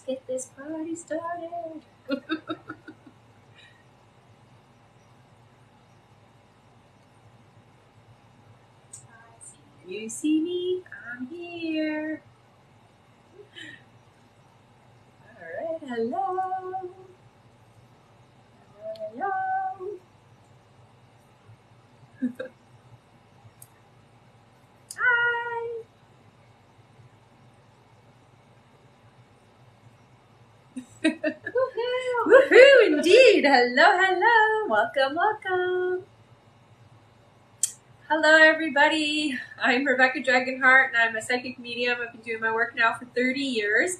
get this party started. You see me, I'm here. All right, hello. Hello. Hi. Woohoo, indeed. Hello. Welcome. Hello, everybody. I'm Rebecca Dragonheart, and I'm a psychic medium. I've been doing my work now for 30 years,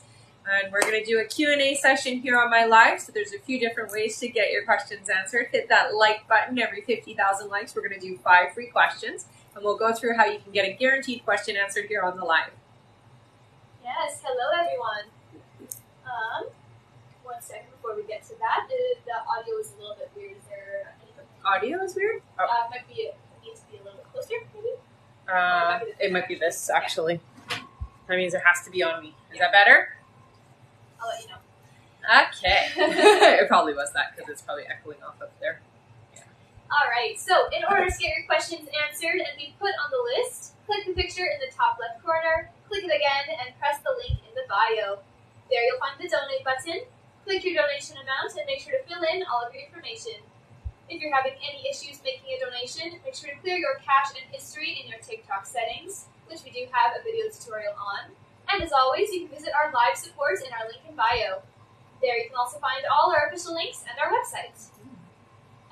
and we're going to do a Q&A session here on my live. So there's a few different ways to get your questions answered. Hit that like button. Every 50,000 likes, we're going to do 5 free questions, and we'll go through how you can get a guaranteed question answered here on the live. Yes, hello, everyone. 1 second before we get to that. The audio is a little bit weird. Is there anything? Audio is weird? Oh. It needs to be a little bit closer, maybe? It might be this, actually. That means it has to be on me. Is that better? I'll let you know. Okay. It probably was that, because it's probably echoing off up there. Yeah. All right, so in order to get your questions answered and be put on the list, click the picture in the top left corner, click it again, and press the link in the bio. There you'll find the donate button. Click your donation amount and make sure to fill in all of your information. If you're having any issues making a donation, make sure to clear your cache and history in your TikTok settings, which we do have a video tutorial on. And as always, you can visit our live support in our link in bio. There you can also find all our official links and our website.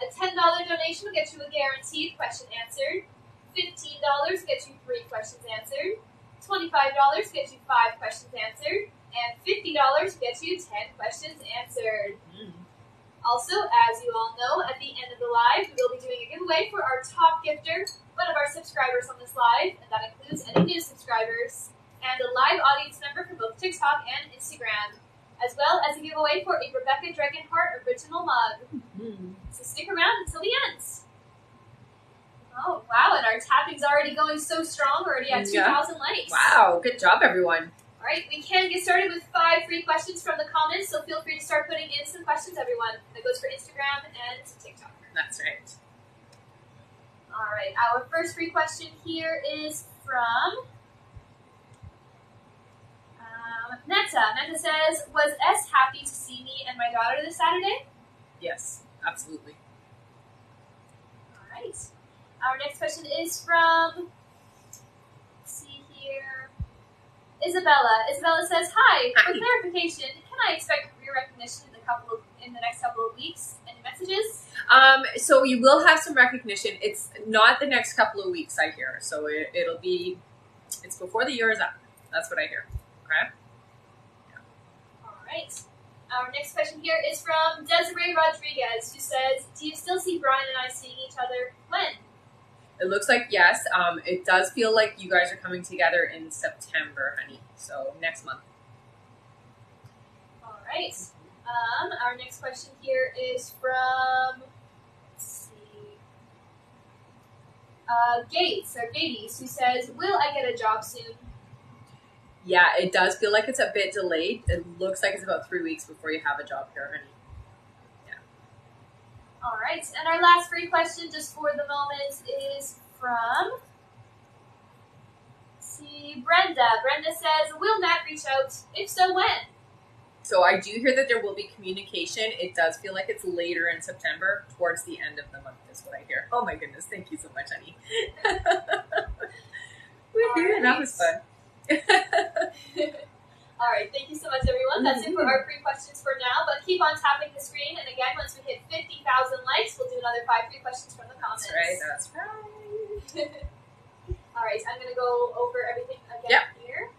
A $10 donation will get you a guaranteed question answered. $15 gets you 3 questions answered. $25 gets you 5 questions answered. And $50 gets you 10 questions answered. Also, as you all know, at the end of the live, we will be doing a giveaway for our top gifter, one of our subscribers on this live, and that includes any new subscribers, and a live audience member for both TikTok and Instagram, as well as a giveaway for a Rebecca Dragonheart original mug. So stick around until the end. Oh, wow, and our tapping's already going so strong. We're already at 2,000 likes. Wow, good job, everyone. All right, we can get started with 5 free questions from the comments, so feel free to start putting in some questions, everyone. That goes for Instagram and TikTok. That's right. All right, our first free question here is from Netta. Netta says, was S happy to see me and my daughter this Saturday? Yes, absolutely. All right. Our next question is from, let's see here, Isabella. Isabella says, hi. For clarification, can I expect career recognition in the next couple of weeks? Any messages? So you will have some recognition. It's not the next couple of weeks, I hear. So it's before the year is up. That's what I hear. Okay? Yeah. All right. Our next question here is from Desiree Rodriguez, who says, do you still see Brian and I seeing each other? When? It looks like yes. It does feel like you guys are coming together in September, honey. So next month. All right. Our next question here is from, let's see, Gates, who says, will I get a job soon? Yeah, it does feel like it's a bit delayed. It looks like it's about 3 weeks before you have a job here, honey. All right, and our last free question just for the moment is from, Brenda. Brenda says, will Matt reach out? If so, when? So I do hear that there will be communication. It does feel like it's later in September, towards the end of the month is what I hear. Oh my goodness, thank you so much, honey. Woohoo, that was fun. All right, thank you so much, everyone. That's it for our free questions for now, but keep on tapping the screen, and again, once we hit 50,000 likes, we'll do another 5 free questions from the comments. That's right. All right, I'm going to go over everything again here.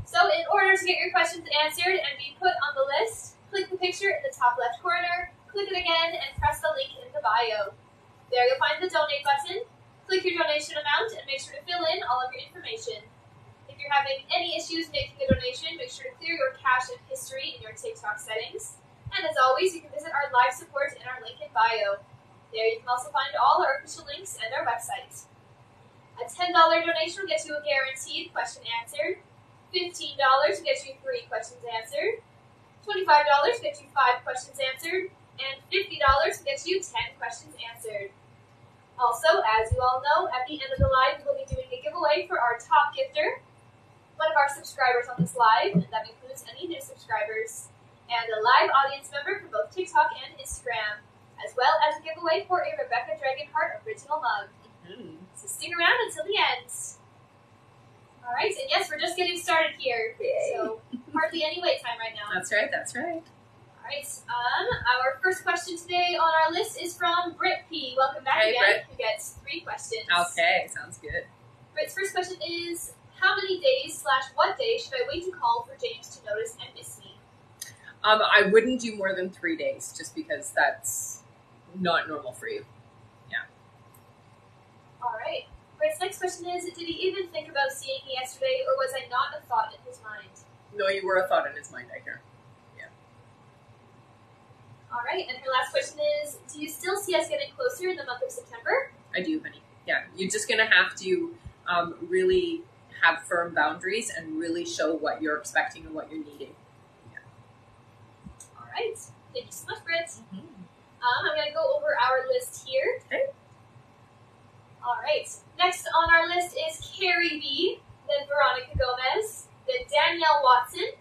So in order to get your questions answered and be put on the list, click the picture in the top left corner, click it again, and press the link in the bio. There you'll find the donate button. Click your donation amount and make sure to fill in all of your information. If you're having any issues making a donation, make sure to clear your cache and history in your TikTok settings. And as always, you can visit our live support in our link in bio. There you can also find all our official links and our website. A $10 donation will get you a guaranteed question answered. $15 will get you 3 questions answered. $25 gets you 5 questions answered, and $50 gets you 10 questions answered. Also, as you all know, at the end of the live, we'll be doing a giveaway for our top gifter, one of our subscribers on this live, and that includes any new subscribers, and a live audience member for both TikTok and Instagram, as well as a giveaway for a Rebecca Dragonheart original mug. So stick around until the end. Alright, and yes, we're just getting started here. Yay. So hardly any wait time right now. That's right, that's right. Alright, our first question today on our list is from Britt P. Welcome back Hey, again, Britt. who gets 3 questions. Okay, sounds good. Britt's first question is, how many days / what day should I wait to call for James to notice and miss me? I wouldn't do more than 3 days, just because that's not normal for you. Alright. Britt's next question is, did he even think about seeing me yesterday, or was I not a thought in his mind? No, you were a thought in his mind, I hear. Alright, and her last question is, do you still see us getting closer in the month of September? I do, honey. Yeah, you're just going to have to really have firm boundaries and really show what you're expecting and what you're needing. Alright, thank you so much, Britt. Mm-hmm. I'm going to go over our list here. Okay. Alright, next on our list is Carrie B, then Veronica Gomez, then Danielle Watson,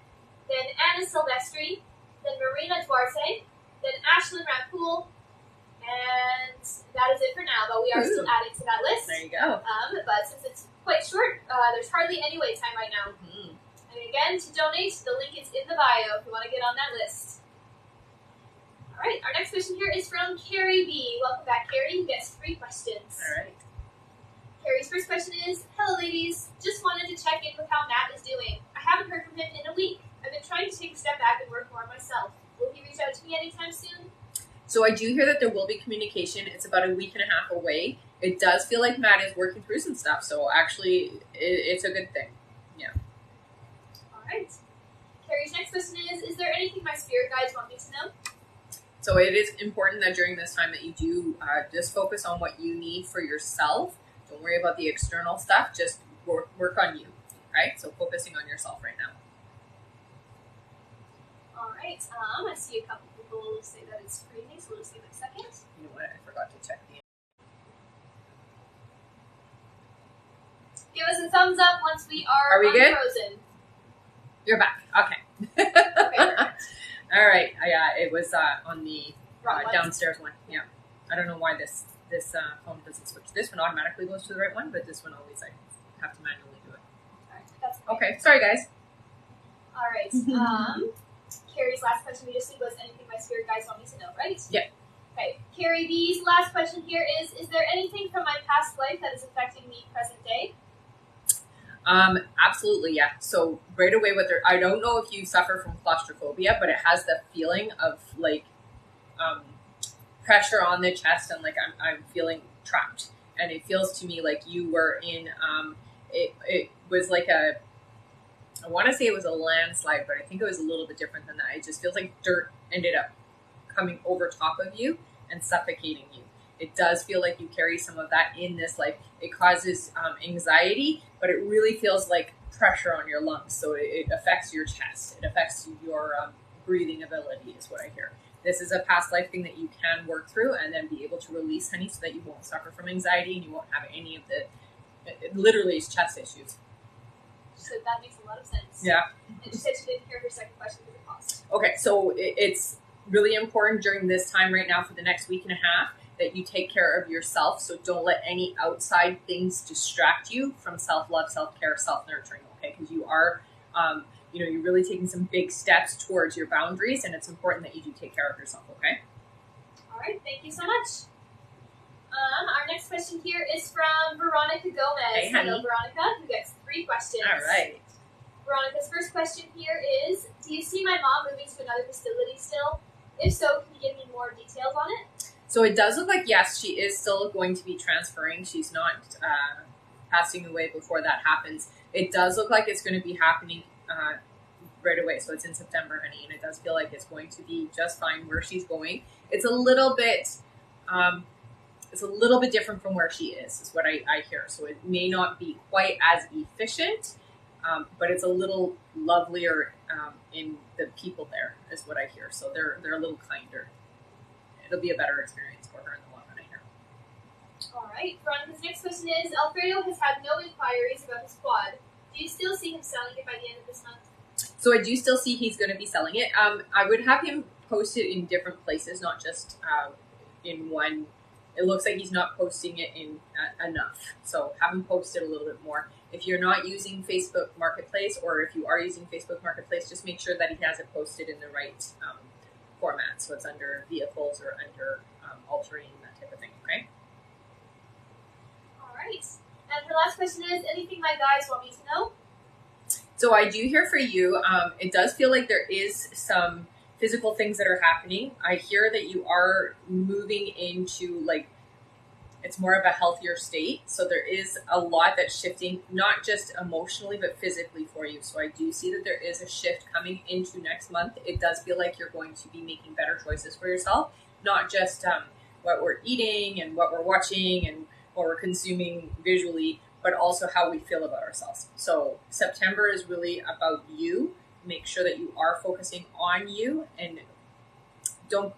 then Anna Silvestri, then Marina Duarte, then Ashlyn Rampool, and that is it for now, but we are still adding to that list. There you go. But since it's quite short, there's hardly any wait time right now. Mm-hmm. And again, to donate, the link is in the bio if you want to get on that list. Alright, our next question here is from Carrie B. Welcome back, Carrie, who gets 3 questions. All right. Carrie's first question is, hello ladies, just wanted to check in with how Matt is doing. I haven't heard from him in a week. I've been trying to take a step back and work more on myself. Will he reach out to me anytime soon? So I do hear that there will be communication. It's about a week and a half away. It does feel like Matt is working through some stuff, so actually it's a good thing. Yeah. Alright. Carrie's next question is there anything my spirit guides want me to know? So it is important that during this time that you do just focus on what you need for yourself. Don't worry about the external stuff. Just work on you, right? So focusing on yourself right now. Alright, I see a couple people say that it's freezing, so we'll just give it a second. You know what? I forgot to check the. Give us a thumbs up once we are we good? unfrozen. You're back. Okay. Okay, perfect. All right. Yeah, it was on the Wrong one. downstairs one. Yeah. I don't know why this phone doesn't switch. This one automatically goes to the right one, but this one always I have to manually do it. Alright, that's Okay. Sorry, guys. Alright, Carrie's last question we just did was anything my spirit guides want me to know, right? Yeah. Okay, Carrie B's last question here is there anything from my past life that is affecting me present day? Absolutely, yeah. So right away, I don't know if you suffer from claustrophobia, but it has the feeling of like pressure on the chest and like I'm feeling trapped, and it feels to me like you were in. It was like I want to say it was a landslide, but I think it was a little bit different than that. It just feels like dirt ended up coming over top of you and suffocating you. It does feel like you carry some of that in this life. It causes anxiety, but it really feels like pressure on your lungs. So it affects your chest. It affects your breathing ability is what I hear. This is a past life thing that you can work through and then be able to release, honey, so that you won't suffer from anxiety and you won't have any of it literally is chest issues. So that makes a lot of sense. Yeah. And she said she didn't hear her second question because it paused. Okay, so it's really important during this time right now for the next week and a half that you take care of yourself. So don't let any outside things distract you from self-love, self-care, self-nurturing, okay? Because you are, you're really taking some big steps towards your boundaries, and it's important that you do take care of yourself, okay? All right, thank you so much. Our next question here is from Veronica Gomez. Hey, honey. Hello, Veronica, who gets 3 questions. All right. Veronica's first question here is, do you see my mom moving to another facility still? If so, can you give me more details on it? So it does look like, yes, she is still going to be transferring. She's not passing away before that happens. It does look like it's going to be happening right away. So it's in September, honey, and it does feel like it's going to be just fine where she's going. It's a little bit different from where she is what I hear. So it may not be quite as efficient, but it's a little lovelier in the people there, is what I hear. So they're a little kinder. It'll be a better experience for her in the long run, I hear. All right. Veronica's next question is: Alfredo has had no inquiries about his quad. Do you still see him selling it by the end of this month? So I do still see he's going to be selling it. I would have him post it in different places, not just in one. It looks like he's not posting it in enough. So have him post it a little bit more. If you're not using Facebook Marketplace, or if you are using Facebook Marketplace, just make sure that he has it posted in the right format. So it's under vehicles or under altering, that type of thing, okay? All right. And her last question is: anything my guys want me to know? So I do hear for you. It does feel like there is some physical things that are happening. I hear that you are moving into, like, it's more of a healthier state. So there is a lot that's shifting, not just emotionally, but physically for you. So I do see that there is a shift coming into next month. It does feel like you're going to be making better choices for yourself, not just what we're eating and what we're watching and what we're consuming visually, but also how we feel about ourselves. So September is really about you. Make sure that you are focusing on you, and don't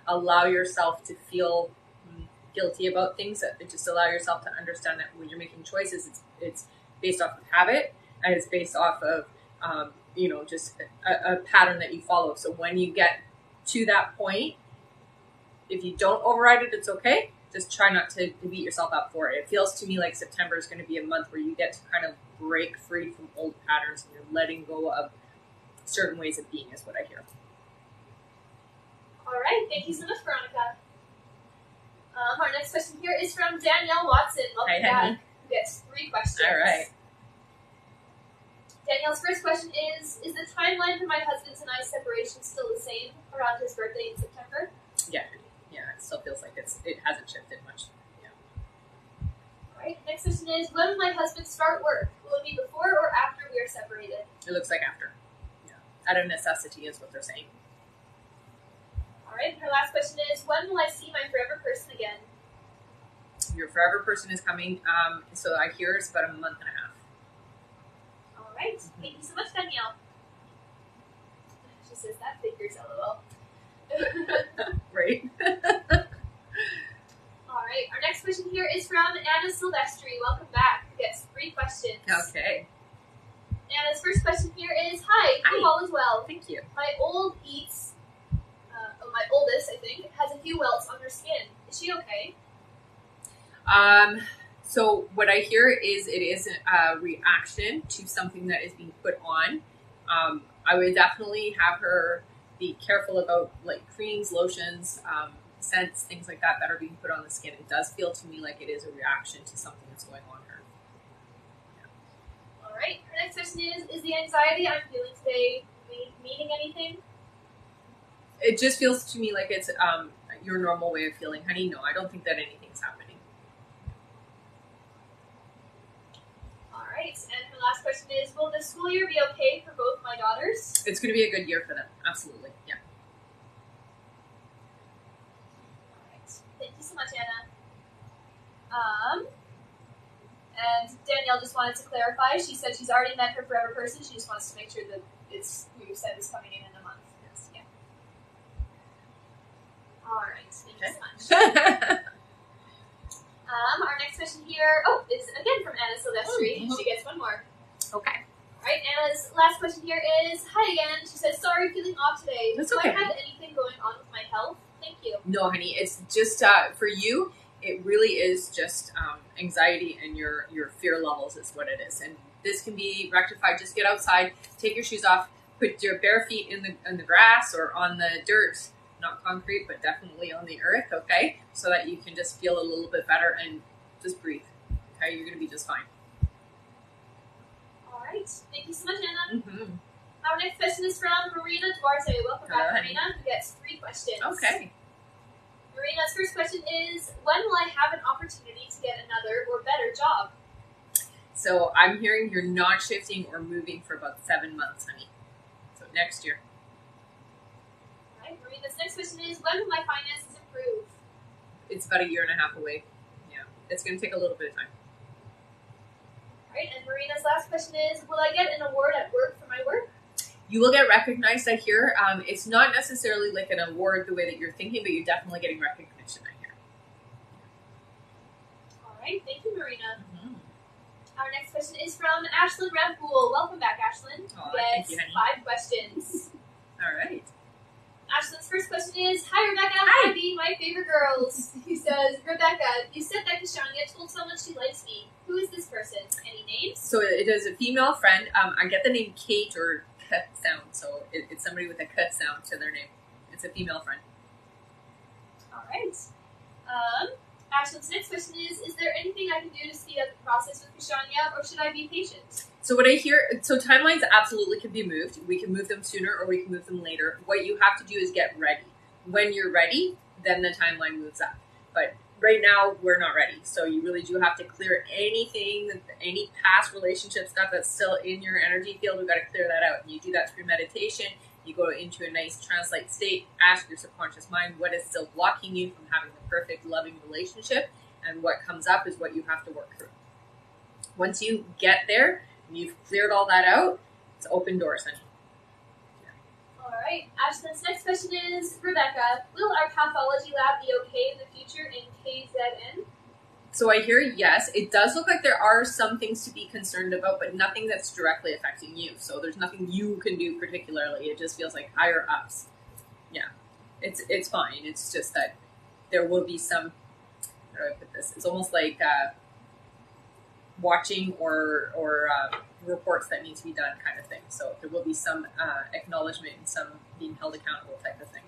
allow yourself to feel guilty about things. Just allow yourself to understand that when you're making choices, it's based off of habit, and it's based off of just a pattern that you follow. So when you get to that point, if you don't override it, it's okay. Just try not to beat yourself up for it. It feels to me like September is going to be a month where you get to kind of break free from old patterns, and you're letting go of certain ways of being, is what I hear. All right. Thank you so much, Veronica. Our next question here is from Danielle Watson. Welcome back. Who gets 3 questions. All right. Danielle's first question is the timeline for my husband's and I's separation still the same around his birthday in September? Yeah, it still feels like it hasn't shifted much. Yeah. All right. Next question is: when will my husband start work? Will it be before or after we are separated? It looks like after. Yeah, out of necessity is what they're saying. All right. Her last question is: when will I see my forever person again? Your forever person is coming. So I hear it's about a month and a half. All right. Thank you so much, Danielle. She says that figures LOL. Right. All right. Our next question here is from Anna Silvestri. Welcome back. Who gets 3 questions. Okay. Anna's first question here is: hi. Hope all is well. Thank you. My oldest, I think, has a few welts on her skin. Is she okay? So what I hear is it is a reaction to something that is being put on. I would definitely have her be careful about, like, creams, lotions, scents, things like that are being put on the skin. It does feel to me like it is a reaction to something that's going on her. Yeah. All right. Her next question is the anxiety I'm feeling today meaning anything? It just feels to me like it's your normal way of feeling, honey. No, I don't think that anything's happening. All right. And her last question is: will the school year be okay for both my daughters? It's going to be a good year for them. Absolutely. Yeah. All right. Thank you so much, Anna. And Danielle just wanted to clarify. She said she's already met her forever person. She just wants to make sure that it's who you said is coming in a month. Yes. Yeah. All right. Thank you so much. Our next question here, is again from Anna Silvestri. Mm-hmm. She gets 1 more. Okay. All right, Anna's last question here is: hi again. She says, sorry, feeling off today. That's Do okay. I have anything going on with my health? Thank you. No, honey. It's just for you. It really is just anxiety and your fear levels is what it is, and this can be rectified. Just get outside, take your shoes off, put your bare feet in the grass or on the dirt. Not concrete, but definitely on the earth, okay? So that you can just feel a little bit better and just breathe, okay? You're going to be just fine. All right. Thank you so much, Anna. Mm-hmm. Our next question is from Marina Duarte. Welcome back, Marina, who gets 3 questions. Okay. Marina's first question is: when will I have an opportunity to get another or better job? So I'm hearing you're not shifting or moving for about 7 months, honey. So next year. Marina's next question is: when will my finances improve? It's about 1.5 years away. Yeah, it's going to take a little bit of time. Alright, and Marina's last question is, will I get an award at work for my work? You will get recognized, I hear. It's not necessarily like an award the way that you're thinking, but you're definitely getting recognition, I hear. Alright, thank you, Marina. Mm-hmm. Our next question is from Ashlyn Rampool. Welcome back, Ashlyn. Thank you, honey. 5 questions. All right. Ashlyn's first question is, hi, Rebecca. Hi. Abby, my favorite girls. He says, Rebecca, you said that Kashania told someone she likes me. Who is this person? Any names? So it is a female friend. I get the name Kate or K sound, so it's somebody with a K sound to their name. It's a female friend. Alright. Ashlyn's next question is there anything I can do to speed up the process with Kashania, or should I be patient? So what I hear, so timelines absolutely can be moved. We can move them sooner or we can move them later. What you have to do is get ready. When you're ready, then the timeline moves up. But right now, we're not ready. So you really do have to clear anything, any past relationship stuff that's still in your energy field. We've got to clear that out. And you do that through meditation. You go into a nice trance-like state, ask your subconscious mind what is still blocking you from having the perfect, loving relationship. And what comes up is what you have to work through. Once you get there, and you've cleared all that out, it's open doors, honey. Alright, Ashlyn's next question is, Rebecca, will our pathology lab be okay in the future in KZN? So I hear yes. It does look like there are some things to be concerned about, but nothing that's directly affecting you. So there's nothing you can do particularly. It just feels like higher ups. Yeah, it's fine. It's just that there will be some, how do I put this? It's almost like watching or reports that need to be done kind of thing. So there will be some acknowledgement and some being held accountable type of thing.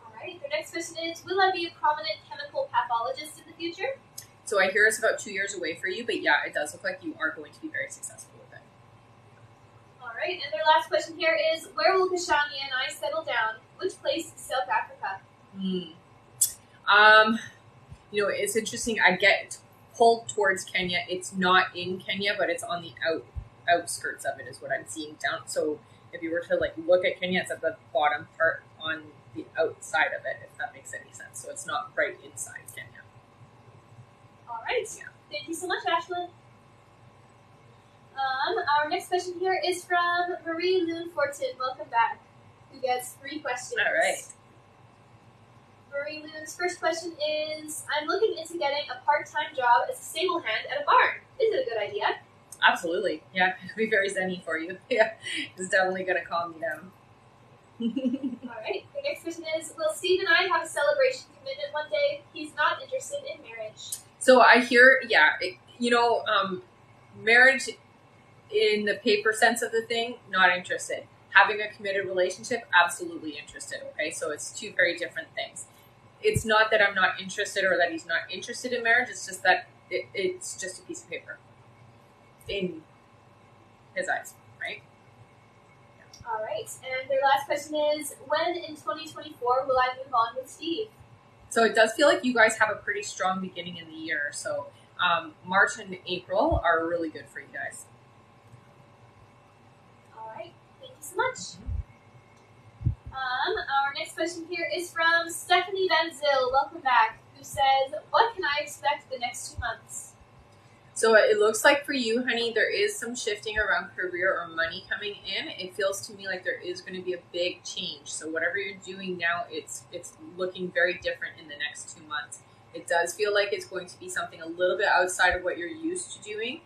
Alright, the next question is, will I be a prominent chemical pathologist in the future? So I hear it's about 2 years away for you, but yeah, it does look like you are going to be very successful with it. Alright, and their last question here is, where will Kashania and I settle down? Which place is South Africa? You know, it's interesting. I get pulled towards Kenya. It's not in Kenya, but it's on the outskirts of it is what I'm seeing down. So if you were to like look at Kenya, it's at the bottom part on the outside of it, if that makes any sense. So it's not right inside Kenya. Alright, Yeah. Thank you so much, Ashlyn. Our next question here is from Marie Loon Fortin. Welcome back. Who gets 3 questions. All right. Marie Loon's first question is, I'm looking into getting a part-time job as a stable hand at a barn. Is it a good idea? Absolutely. Yeah, it'll be very zen-y for you. Yeah, it's definitely going to calm you down. Alright, the next question is, will Steve and I have a celebration commitment one day? He's not interested in marriage. So I hear, yeah, marriage in the paper sense of the thing, not interested. Having a committed relationship, absolutely interested, okay? So it's 2 very different things. It's not that I'm not interested or that he's not interested in marriage, it's just that it's just a piece of paper in his eyes, right? Yeah. Alright, and their last question is, when in 2024 will I move on with Steve? So it does feel like you guys have a pretty strong beginning in the year. So March and April are really good for you guys. Alright, thank you so much. Our next question here is from Stephanie Van Zyl. Welcome back. Who says, what can I expect the next 2 months? So it looks like for you, honey, there is some shifting around career or money coming in. It feels to me like there is going to be a big change. So whatever you're doing now, it's looking very different in the next 2 months. It does feel like it's going to be something a little bit outside of what you're used to doing,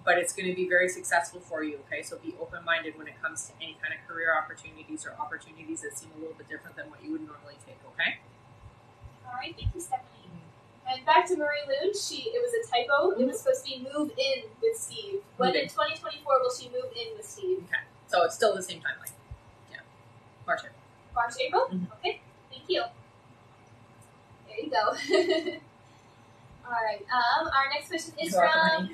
but it's going to be very successful for you, okay? So be open-minded when it comes to any kind of career opportunities or opportunities that seem a little bit different than what you would normally take, okay? All right, thank you, Stephanie. And back to Marie Loon, it was a typo. It was supposed to be move in with Steve. When in 2024 will she move in with Steve? Okay, so it's still the same timeline. Yeah, March, April. March, April? Mm-hmm. Okay, thank you. There you go. All right. Our next question is from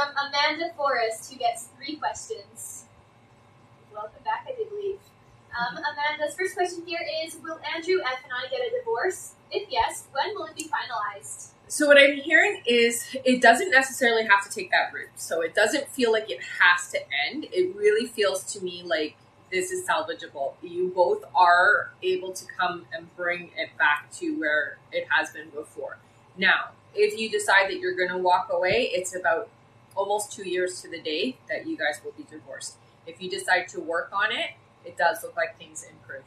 Amanda Forrest, who gets 3 questions. Welcome back, I do believe. Amanda's first question here is, will Andrew F. and I get a divorce? If yes, when will it be finalized? So what I'm hearing is it doesn't necessarily have to take that route. So it doesn't feel like it has to end. It really feels to me like this is salvageable. You both are able to come and bring it back to where it has been before. Now, if you decide that you're going to walk away, it's about almost 2 years to the day that you guys will be divorced. If you decide to work on it, it does look like things improve.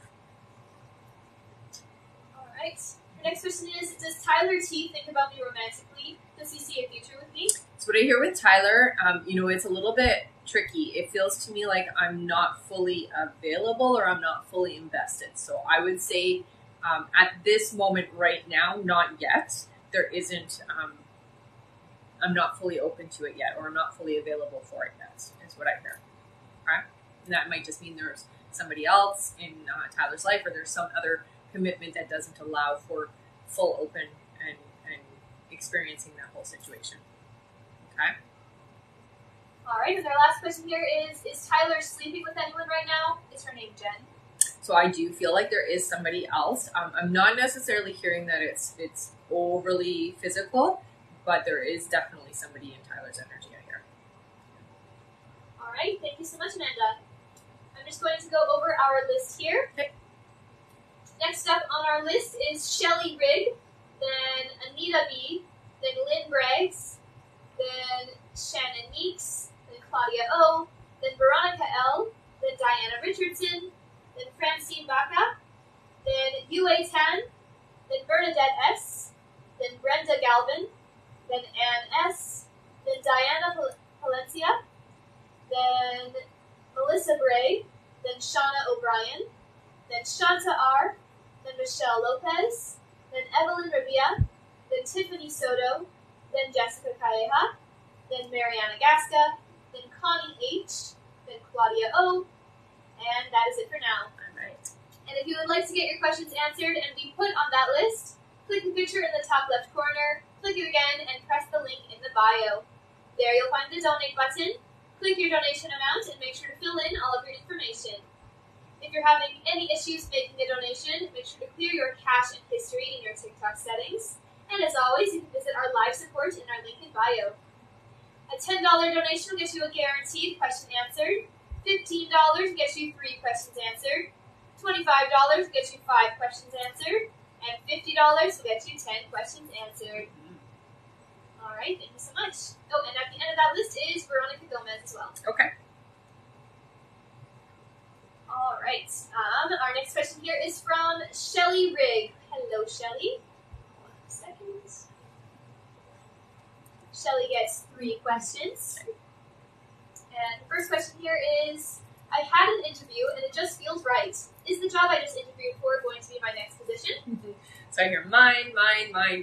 All right. The next question is, does Tyler T think about me romantically? Does he see a future with me? So what I hear with Tyler, it's a little bit tricky. It feels to me like I'm not fully available or I'm not fully invested. So I would say at this moment right now, not yet. There isn't, I'm not fully open to it yet, or I'm not fully available for it yet, is what I hear. Okay? And that might just mean there's somebody else in Tyler's life, or there's some other commitment that doesn't allow for full open and experiencing that whole situation. Okay? All right, and our last question here is Tyler sleeping with anyone right now? Is her name Jen? So I do feel like there is somebody else. I'm not necessarily hearing that it's overly physical, but there is definitely somebody in Tyler's energy I hear. All right, thank you so much, Amanda. I'm just going to go over our list here. Okay. Next up on our list is Shelly Rigg, then Anita B, then Lynn Braggs, then Shannon Meeks, then Claudia O, then Veronica L, then Diana Richardson, then Francine Baca, then Yue Tan, then Bernadette S, then Brenda Galvin, then Ann S, then Diana Palencia, then Melissa Bray, then Shauna O'Brien, then Shanta R, then Michelle Lopez, then Evelyn Rabia, then Tiffany Soto, then Jessica Calleja, then Mariana Gasca, then Connie H, then Claudia O, and that is it for now. All right. And if you would like to get your questions answered and be put on that list, click the picture in the top left corner, click it again, and press the link in the bio. There you'll find the donate button. Click your donation amount and make sure to fill in all of your information. If you're having any issues making a donation, make sure to clear your cache and history in your TikTok settings. And as always, you can visit our live support in our link in bio. A $10 donation will get you a guaranteed question answered. $15 gets you 3 questions answered. $25 will get you 5 questions answered. And $50 will get you 10 questions answered. All right, thank you so much. Oh, and at the end of that list is Veronica Gomez as well. Okay. All right. Our next question here is from Shelly Rigg. Hello, Shelly. 1 second. Shelly gets 3 questions. And the first question here is, I had an interview and it just feels right. Is the job I just interviewed for going to be my next position? So I hear mine.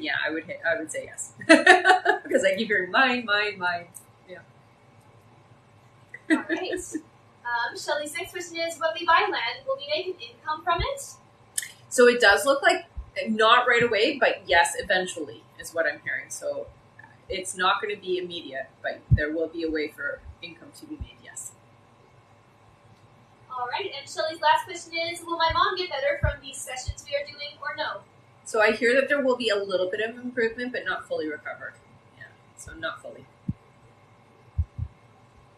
Yeah, I would say yes. Because I keep hearing mine. Yeah. All right. Shelly's next question is, when we buy land, will we make an income from it? So it does look like not right away, but yes, eventually is what I'm hearing. So it's not going to be immediate, but there will be a way for income to be made, yes. All right, and Shelly's last question is, will my mom get better from these sessions we are doing or no? So I hear that there will be a little bit of improvement, but not fully recovered. Yeah, so not fully.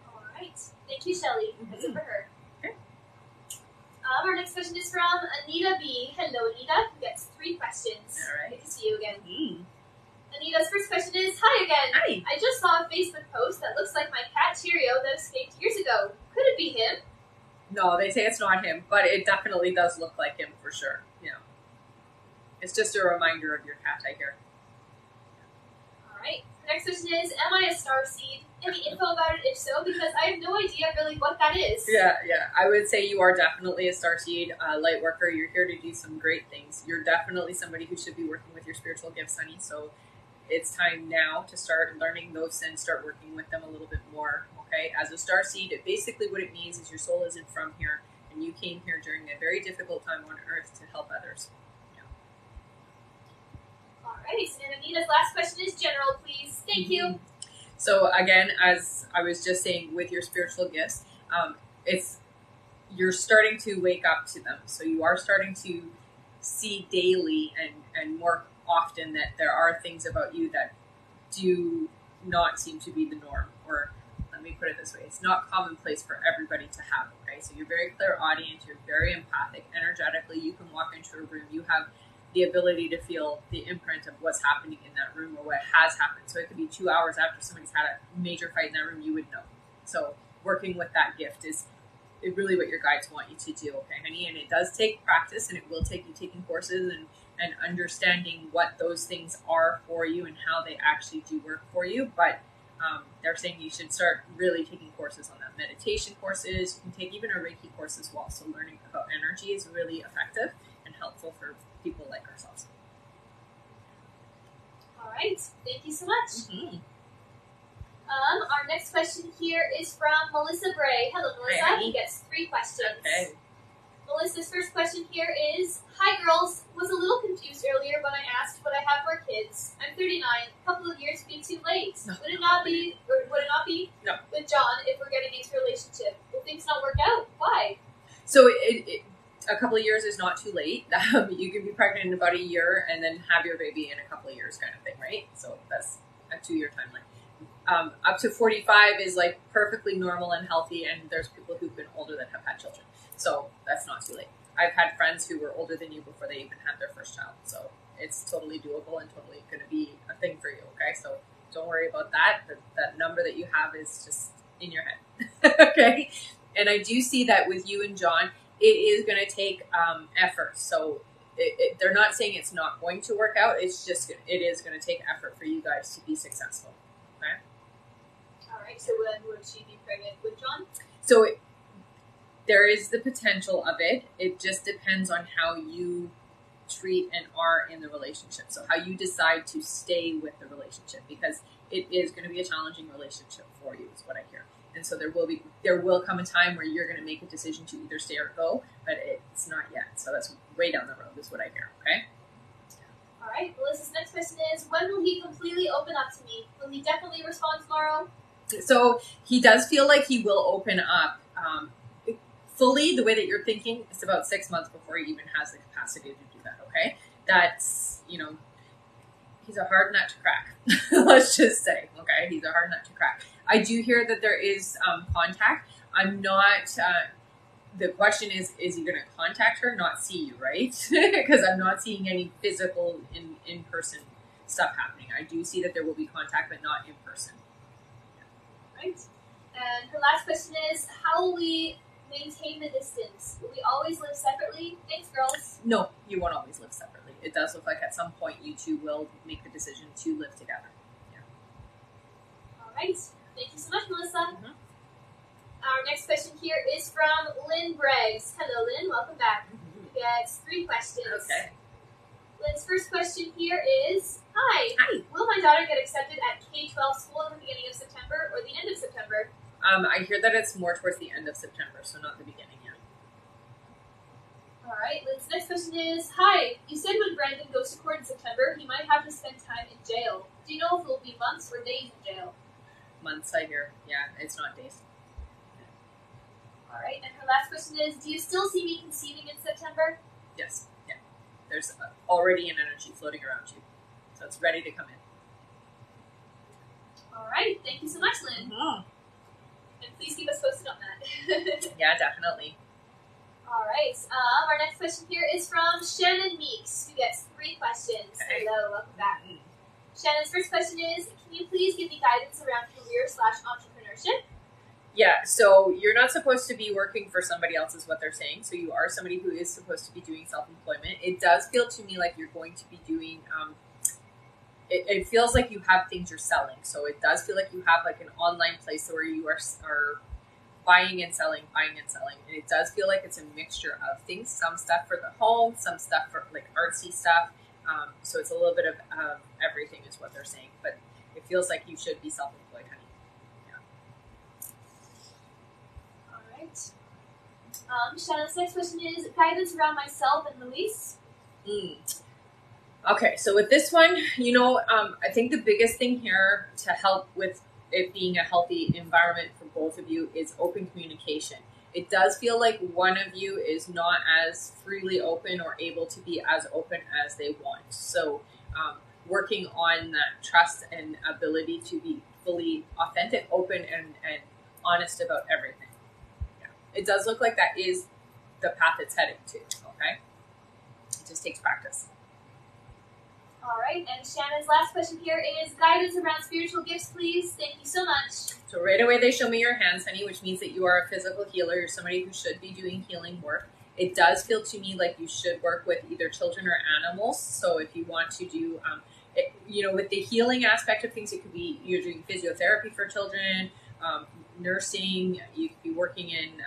All right, thank you, Shelly. That's it for her. Okay. Our next question is from Anita B. Hello, Anita, who gets 3 questions. All right. Good to see you again. Mm. Anita's first question is, hi again. Hi. I just saw a Facebook post that looks like my cat Cheerio that escaped years ago. Could it be him? No, they say it's not him, but it definitely does look like him for sure. Yeah. It's just a reminder of your cat, I hear. All right. The next question is, am I a starseed? Any info about it? If so, because I have no idea really what that is. Yeah. I would say you are definitely a starseed light worker. You're here to do some great things. You're definitely somebody who should be working with your spiritual gifts, honey. So it's time now to start learning those and start working with them a little bit more. Okay, as a starseed, basically what it means is your soul isn't from here, and you came here during a very difficult time on Earth to help others. Yeah. All right, and Anita's last question is general, please. Thank you. So again, as I was just saying, with your spiritual gifts, you're starting to wake up to them. So you are starting to see daily and more often that there are things about you that do not seem to be the norm, or let me put it this way, it's not commonplace for everybody to have, okay? So you're very clairaudient, you're very empathic, energetically, you can walk into a room, you have the ability to feel the imprint of what's happening in that room or what has happened. So it could be 2 hours after somebody's had a major fight in that room, you would know. So working with that gift is really what your guides want you to do, okay, honey? And it does take practice, and it will take you taking courses and understanding what those things are for you and how they actually do work for you. But they're saying you should start really taking courses on that. Meditation courses, you can take even a Reiki course as well. So learning about energy is really effective and helpful for people like ourselves. All right. Thank you so much. Mm-hmm. Our next question here is from Melissa Bray. Hello, Melissa. Hi. He gets 3 questions. Okay. Melissa's first question here is, hi girls, was a little confused earlier when I asked would I have more kids. I'm 39, a couple of years would be too late. No. Would it not be No. with John if we're getting into a relationship? Will things not work out? Why? So a couple of years is not too late. You can be pregnant in about a year and then have your baby in a couple of years kind of thing, right? So that's a 2-year timeline. Up to 45 is like perfectly normal and healthy, and there's people who've been older that have had children. So that's not too late. I've had friends who were older than you before they even had their first child. So it's totally doable and totally going to be a thing for you, okay? So don't worry about that. That number that you have is just in your head, okay? And I do see that with you and John, it is going to take effort. So they're not saying it's not going to work out. It's just, it is going to take effort for you guys to be successful, okay? All right, so when would she be pregnant with John? So there is the potential of it. It just depends on how you treat and are in the relationship. So how you decide to stay with the relationship, because it is going to be a challenging relationship for you, is what I hear. And so there will come a time where you're going to make a decision to either stay or go, but it's not yet. So that's way down the road, is what I hear. Okay. All right. Melissa's next question is, when will he completely open up to me? Will he definitely respond tomorrow? So he does feel like he will open up fully the way that you're thinking. It's about 6 months before he even has the capacity to do that. Okay. That's, he's a hard nut to crack. Let's just say, okay, he's a hard nut to crack. I do hear that there is contact. I'm not, the question is he going to contact her, not see you, right? Because I'm not seeing any physical in-person stuff happening. I do see that there will be contact, but not in person. Right. And her last question is, how will we maintain the distance? Will we always live separately? Thanks, girls. No, you won't always live separately. It does look like at some point you two will make the decision to live together. Yeah. All right. Thank you so much, Melissa. Mm-hmm. Our next question here is from Lynn Braggs. Hello, Lynn. Welcome back. Mm-hmm. Gets 3 questions. Okay. Lynn's first question here is, Hi. Will my daughter get accepted at K-12 school at the beginning of September or the end of September? I hear that it's more towards the end of September, so not the beginning yet. All right. Lynn's next question is, Hi. You said when Brandon goes to court in September, he might have to spend time in jail. Do you know if it will be months or days in jail? Months, I hear. Yeah, it's not days. All right. And her last question is, do you still see me conceiving in September? Yes. Yeah. There's already an energy floating around you, so it's ready to come in. All right. Thank you so much, Lynn. Mm-hmm. And please keep us posted on that. Yeah, definitely. All right. Our next question here is from Shannon Meeks, who gets 3 questions. Okay. Hello. Welcome back. Mm-hmm. Shannon's first question is, can you please give me guidance around career/entrepreneurship? Yeah, so you're not supposed to be working for somebody else is what they're saying. So you are somebody who is supposed to be doing self-employment. It does feel to me like you're going to be doing, it feels like you have things you're selling. So it does feel like you have like an online place where you are buying and selling. And it does feel like it's a mixture of things, some stuff for the home, some stuff for like artsy stuff. So it's a little bit of everything is what they're saying, but it feels like you should be self-employed, honey. All right. Shannon's next question is guidance around myself and Luis. Okay, so with this one, I think the biggest thing here to help with it being a healthy environment for both of you is open communication. It does feel like one of you is not as freely open or able to be as open as they want. So working on that trust and ability to be fully authentic, open, and honest about everything. Yeah. It does look like that is the path it's heading to, okay? It just takes practice. All right, and Shannon's last question here is guidance around spiritual gifts, please. Thank you so much. So right away they show me your hands, honey, which means that you are a physical healer. You're somebody who should be doing healing work. It does feel to me like you should work with either children or animals. So if you want to do, with the healing aspect of things, it could be you're doing physiotherapy for children, nursing. You could be working in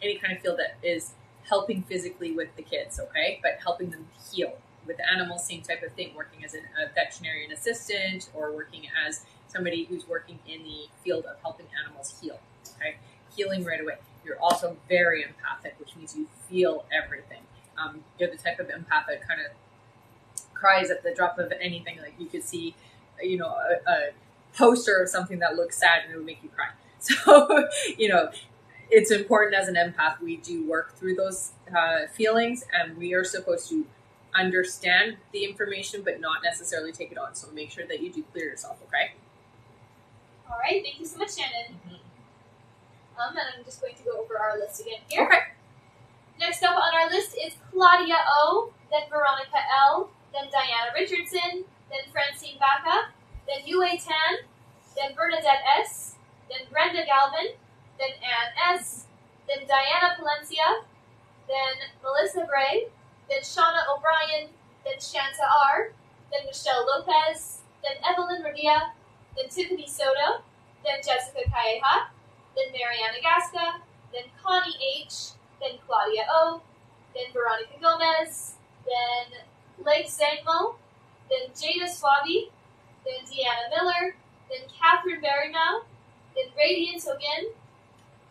any kind of field that is helping physically with the kids, okay? But helping them heal. With animals, same type of thing, working as a veterinarian assistant or working as somebody who's working in the field of helping animals heal, okay? Healing right away. You're also very empathic, which means you feel everything. You're the type of empath that kind of cries at the drop of anything. Like you could see, a poster of something that looks sad and it would make you cry. So, it's important as an empath, we do work through those feelings, and we are supposed to understand the information but not necessarily take it on. So make sure that you do clear yourself, okay? All right, thank you so much, Shannon. And I'm just going to go over our list again here. Okay. Next up on our list is Claudia O, then Veronica L, then Diana Richardson, then Francine Baca, then Yue Tan, then Bernadette S, then Brenda Galvin, then Anne S, then Diana Palencia, then Melissa Bray, then Shauna O'Brien, then Shanta R, then Michelle Lopez, then Evelyn Revilla, then Tiffany Soto, then Jessica Calleja, then Mariana Gasca, then Connie H, then Claudia O, then Veronica Gomez, then Leg Zangmo, then Jada Swaby, then Deanna Miller, then Catherine Berrymow, then Radiant Hogan,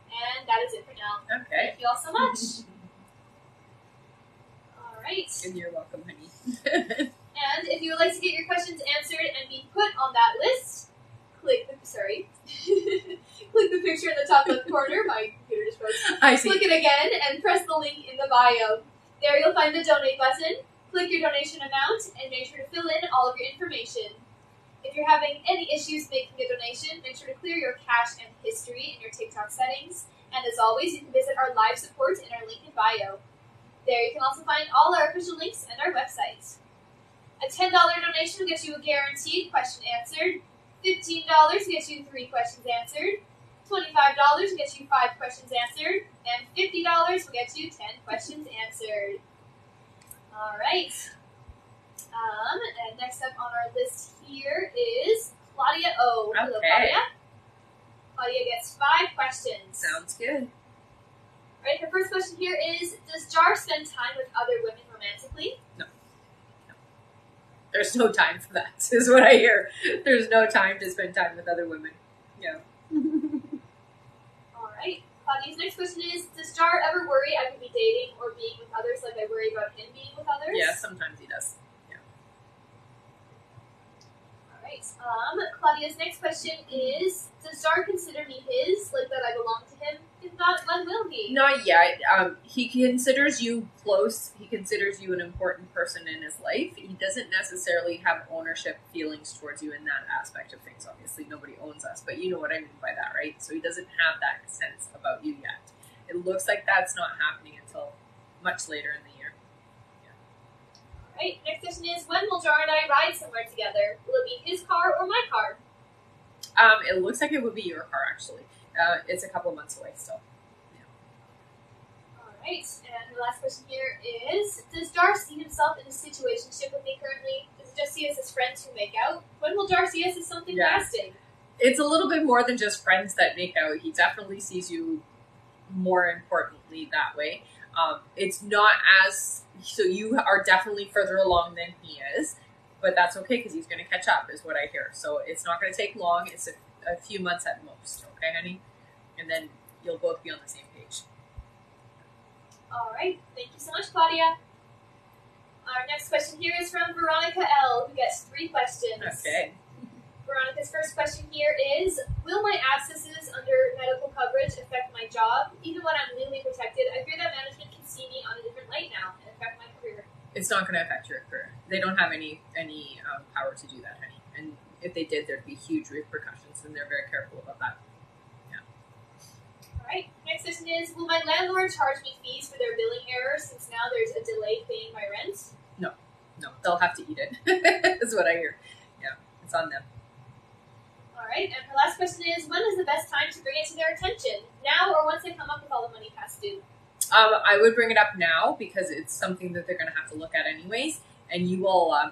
and that is it for now. Okay. Thank you all so much. All right. And you're welcome, honey. And if you would like to get your questions answered and be put on that list, click the picture in the top left corner. My computer just froze. I see. Click it again and press the link in the bio. There you'll find the donate button. Click your donation amount and make sure to fill in all of your information. If you're having any issues making a donation, make sure to clear your cache and history in your TikTok settings. And as always, you can visit our live support in our link in bio. There you can also find all our official links and our website. A $10 donation will get you a guaranteed question answered. $15 will get you 3 questions answered. $25 will get you 5 questions answered. And $50 will get you 10 questions answered. All right. And next up on our list here is Claudia O. Okay. Hello, Claudia. Claudia gets 5 questions. Sounds good. All right, her first question here is, does Jar spend time with other women romantically? No. There's no time for that, is what I hear. There's no time to spend time with other women. Yeah. All right. Claudia's next question is, does Jar ever worry I could be dating or being with others like I worry about him being with others? Yeah, sometimes he does. Yeah. All right. Claudia's next question is, does Jar consider me his, like that I belong to him? If not, when will he? Not yet. He considers you close. He considers you an important person in his life. He doesn't necessarily have ownership feelings towards you in that aspect of things. Obviously, nobody owns us, but you know what I mean by that, right? So he doesn't have that sense about you yet. It looks like that's not happening until much later in the year. All right. Next question is, when will Jar and I ride somewhere together? Will it be his car or my car? It looks like it would be your car, actually. It's a couple months away still. Yeah. All right, and the last question here is, does Jar see himself in a situationship with me currently? Does he just see us as friends who make out? When will Jar see us as something lasting? It's a little bit more than just friends that make out. He definitely sees you more importantly that way. It's not as, so you are definitely further along than he is, but that's okay because he's going to catch up is what I hear. So it's not going to take long. It's a few months at most. Okay, honey? And then you'll both be on the same page. All right. Thank you so much, Claudia. Our next question here is from Veronica L., who gets 3 questions. Okay. Veronica's first question here is, will my abscesses under medical coverage affect my job? Even when I'm legally protected, I fear that management can see me on a different light now and affect my career. It's not going to affect your career. They don't have any power to do that, honey. And if they did, there'd be huge repercussions, and they're very careful about that. All right. Next question is, will my landlord charge me fees for their billing errors since now there's a delay paying my rent? No. No, they'll have to eat it. Is what I hear. Yeah, it's on them. All right, and her last question is, when is the best time to bring it to their attention? Now or once they come up with all the money past due? I would bring it up now because it's something that they're going to have to look at anyways, and you will. I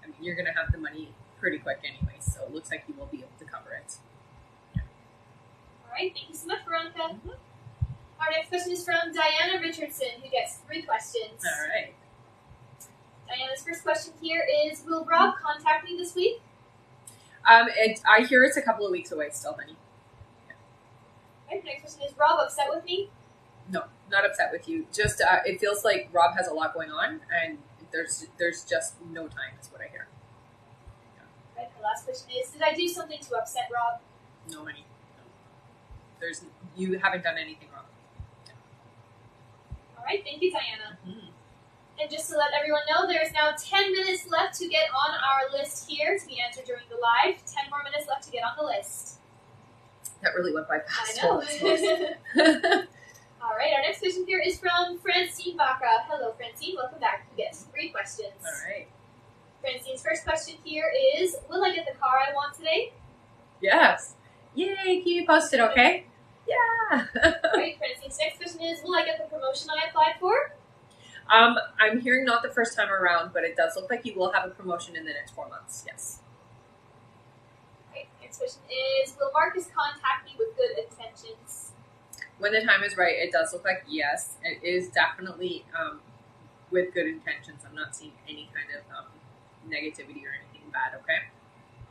mean, you're going to have the money pretty quick anyways, so it looks like you will be able to cover it. Yeah. All right, thank you so much, Veronica. Mm-hmm. Our next question is from Diana Richardson, who gets 3 questions. All right. Diana's first question here is, will Rob contact me this week? I hear it's a couple of weeks away still, honey. Yeah. All right, next question is, Rob upset with me? No, not upset with you. Just it feels like Rob has a lot going on, and there's just no time. Is what I hear. Yeah. Right. The last question is: did I do something to upset Rob? No, honey. No. You haven't done anything wrong. Yeah. All right. Thank you, Diana. Mm-hmm. And just to let everyone know, there is now 10 minutes left to get on our list here to be answered during the live. 10 more minutes left to get on the list. That really went by fast. I know. All right, our next question here is from Francine Baca. Hello, Francine. Welcome back. You get 3 questions. All right. Francine's first question here is, will I get the car I want today? Yes. Yay, keep me posted, okay? Yeah. All right, Francine's next question is, will I get the promotion I applied for? I'm hearing not the first time around, but it does look like you will have a promotion in the next 4 months. Yes. All right, next question is, will Marcus contact me with good intentions? When the time is right, it does look like yes. It is definitely with good intentions. I'm not seeing any kind of negativity or anything bad, okay?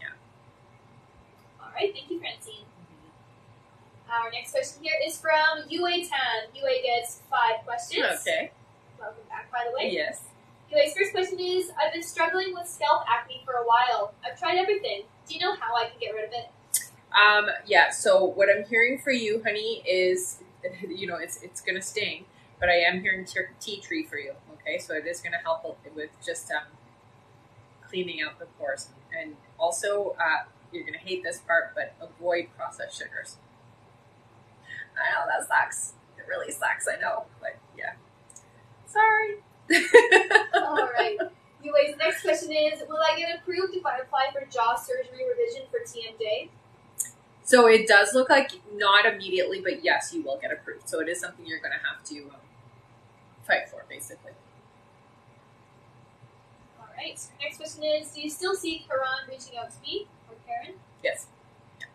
Yeah. All right, thank you, Francine. Our next question here is from Yue Tan. Yue gets 5 questions. Okay. Welcome back, by the way. Yes. Yue's first question is, I've been struggling with scalp acne for a while. I've tried everything. Do you know how I can get rid of it? Yeah, so what I'm hearing for you, honey, is, it's going to sting, but I am hearing tea tree for you, okay? So it is going to help with just cleaning out the pores. And also, you're going to hate this part, but avoid processed sugars. I know, that sucks. It really sucks, I know, but yeah. Sorry. All right. Yue's next question is, will I get approved if I apply for jaw surgery revision for TMJ? So it does look like not immediately, but yes, you will get approved. So it is something you're going to have to fight for, basically. All right. Next question is, do you still see Karan reaching out to me, or Karen? Yes. Yeah.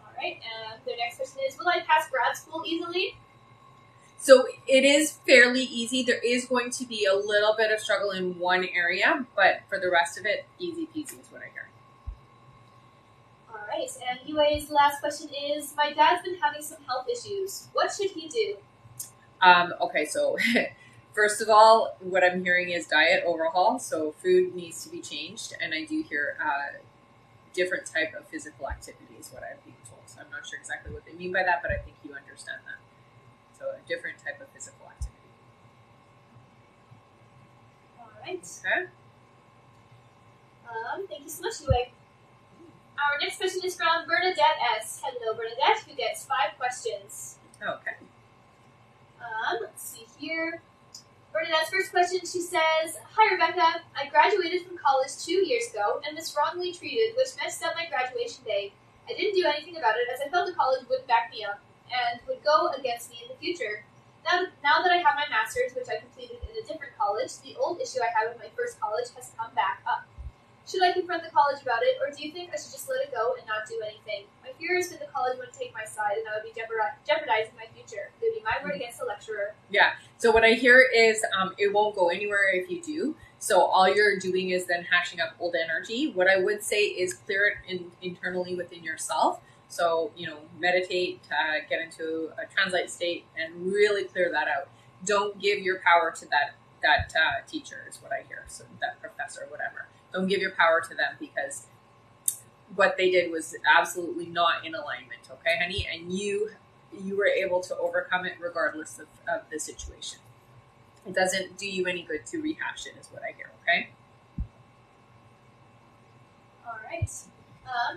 All right. And the next question is, will I pass grad school easily? So it is fairly easy. There is going to be a little bit of struggle in one area, but for the rest of it, easy peasy is what I hear. All right, and Yue's last question is, my dad's been having some health issues. What should he do? Okay, so first of all, what I'm hearing is diet overhaul. So food needs to be changed, and I do hear different type of physical activity is what I'm being told. So I'm not sure exactly what they mean by that, but I think you understand that. So a different type of physical activity. All right. Okay. Thank you so much, Yue. Our next question is from Bernadette S. Hello, Bernadette, who gets 5 questions. Okay. Let's see here. Bernadette's first question, she says, hi, Rebecca. I graduated from college 2 years ago and was wrongly treated, which messed up my graduation day. I didn't do anything about it as I felt the college wouldn't back me up and would go against me in the future. Now that I have my master's, which I completed in a different college, the old issue I had with my first college has come back up. Should I confront the college about it, or do you think I should just let it go and not do anything? My fear is that the college wouldn't take my side and I would be jeopardizing my future. It would be my word against the lecturer. Yeah, so what I hear is it won't go anywhere if you do. So all you're doing is then hashing up old energy. What I would say is clear it internally within yourself. So, meditate, get into a translate state and really clear that out. Don't give your power to that teacher is what I hear. So that professor, whatever. Don't give your power to them because what they did was absolutely not in alignment. Okay, honey? And you were able to overcome it regardless of the situation. It doesn't do you any good to rehash it is what I hear. Okay? All right.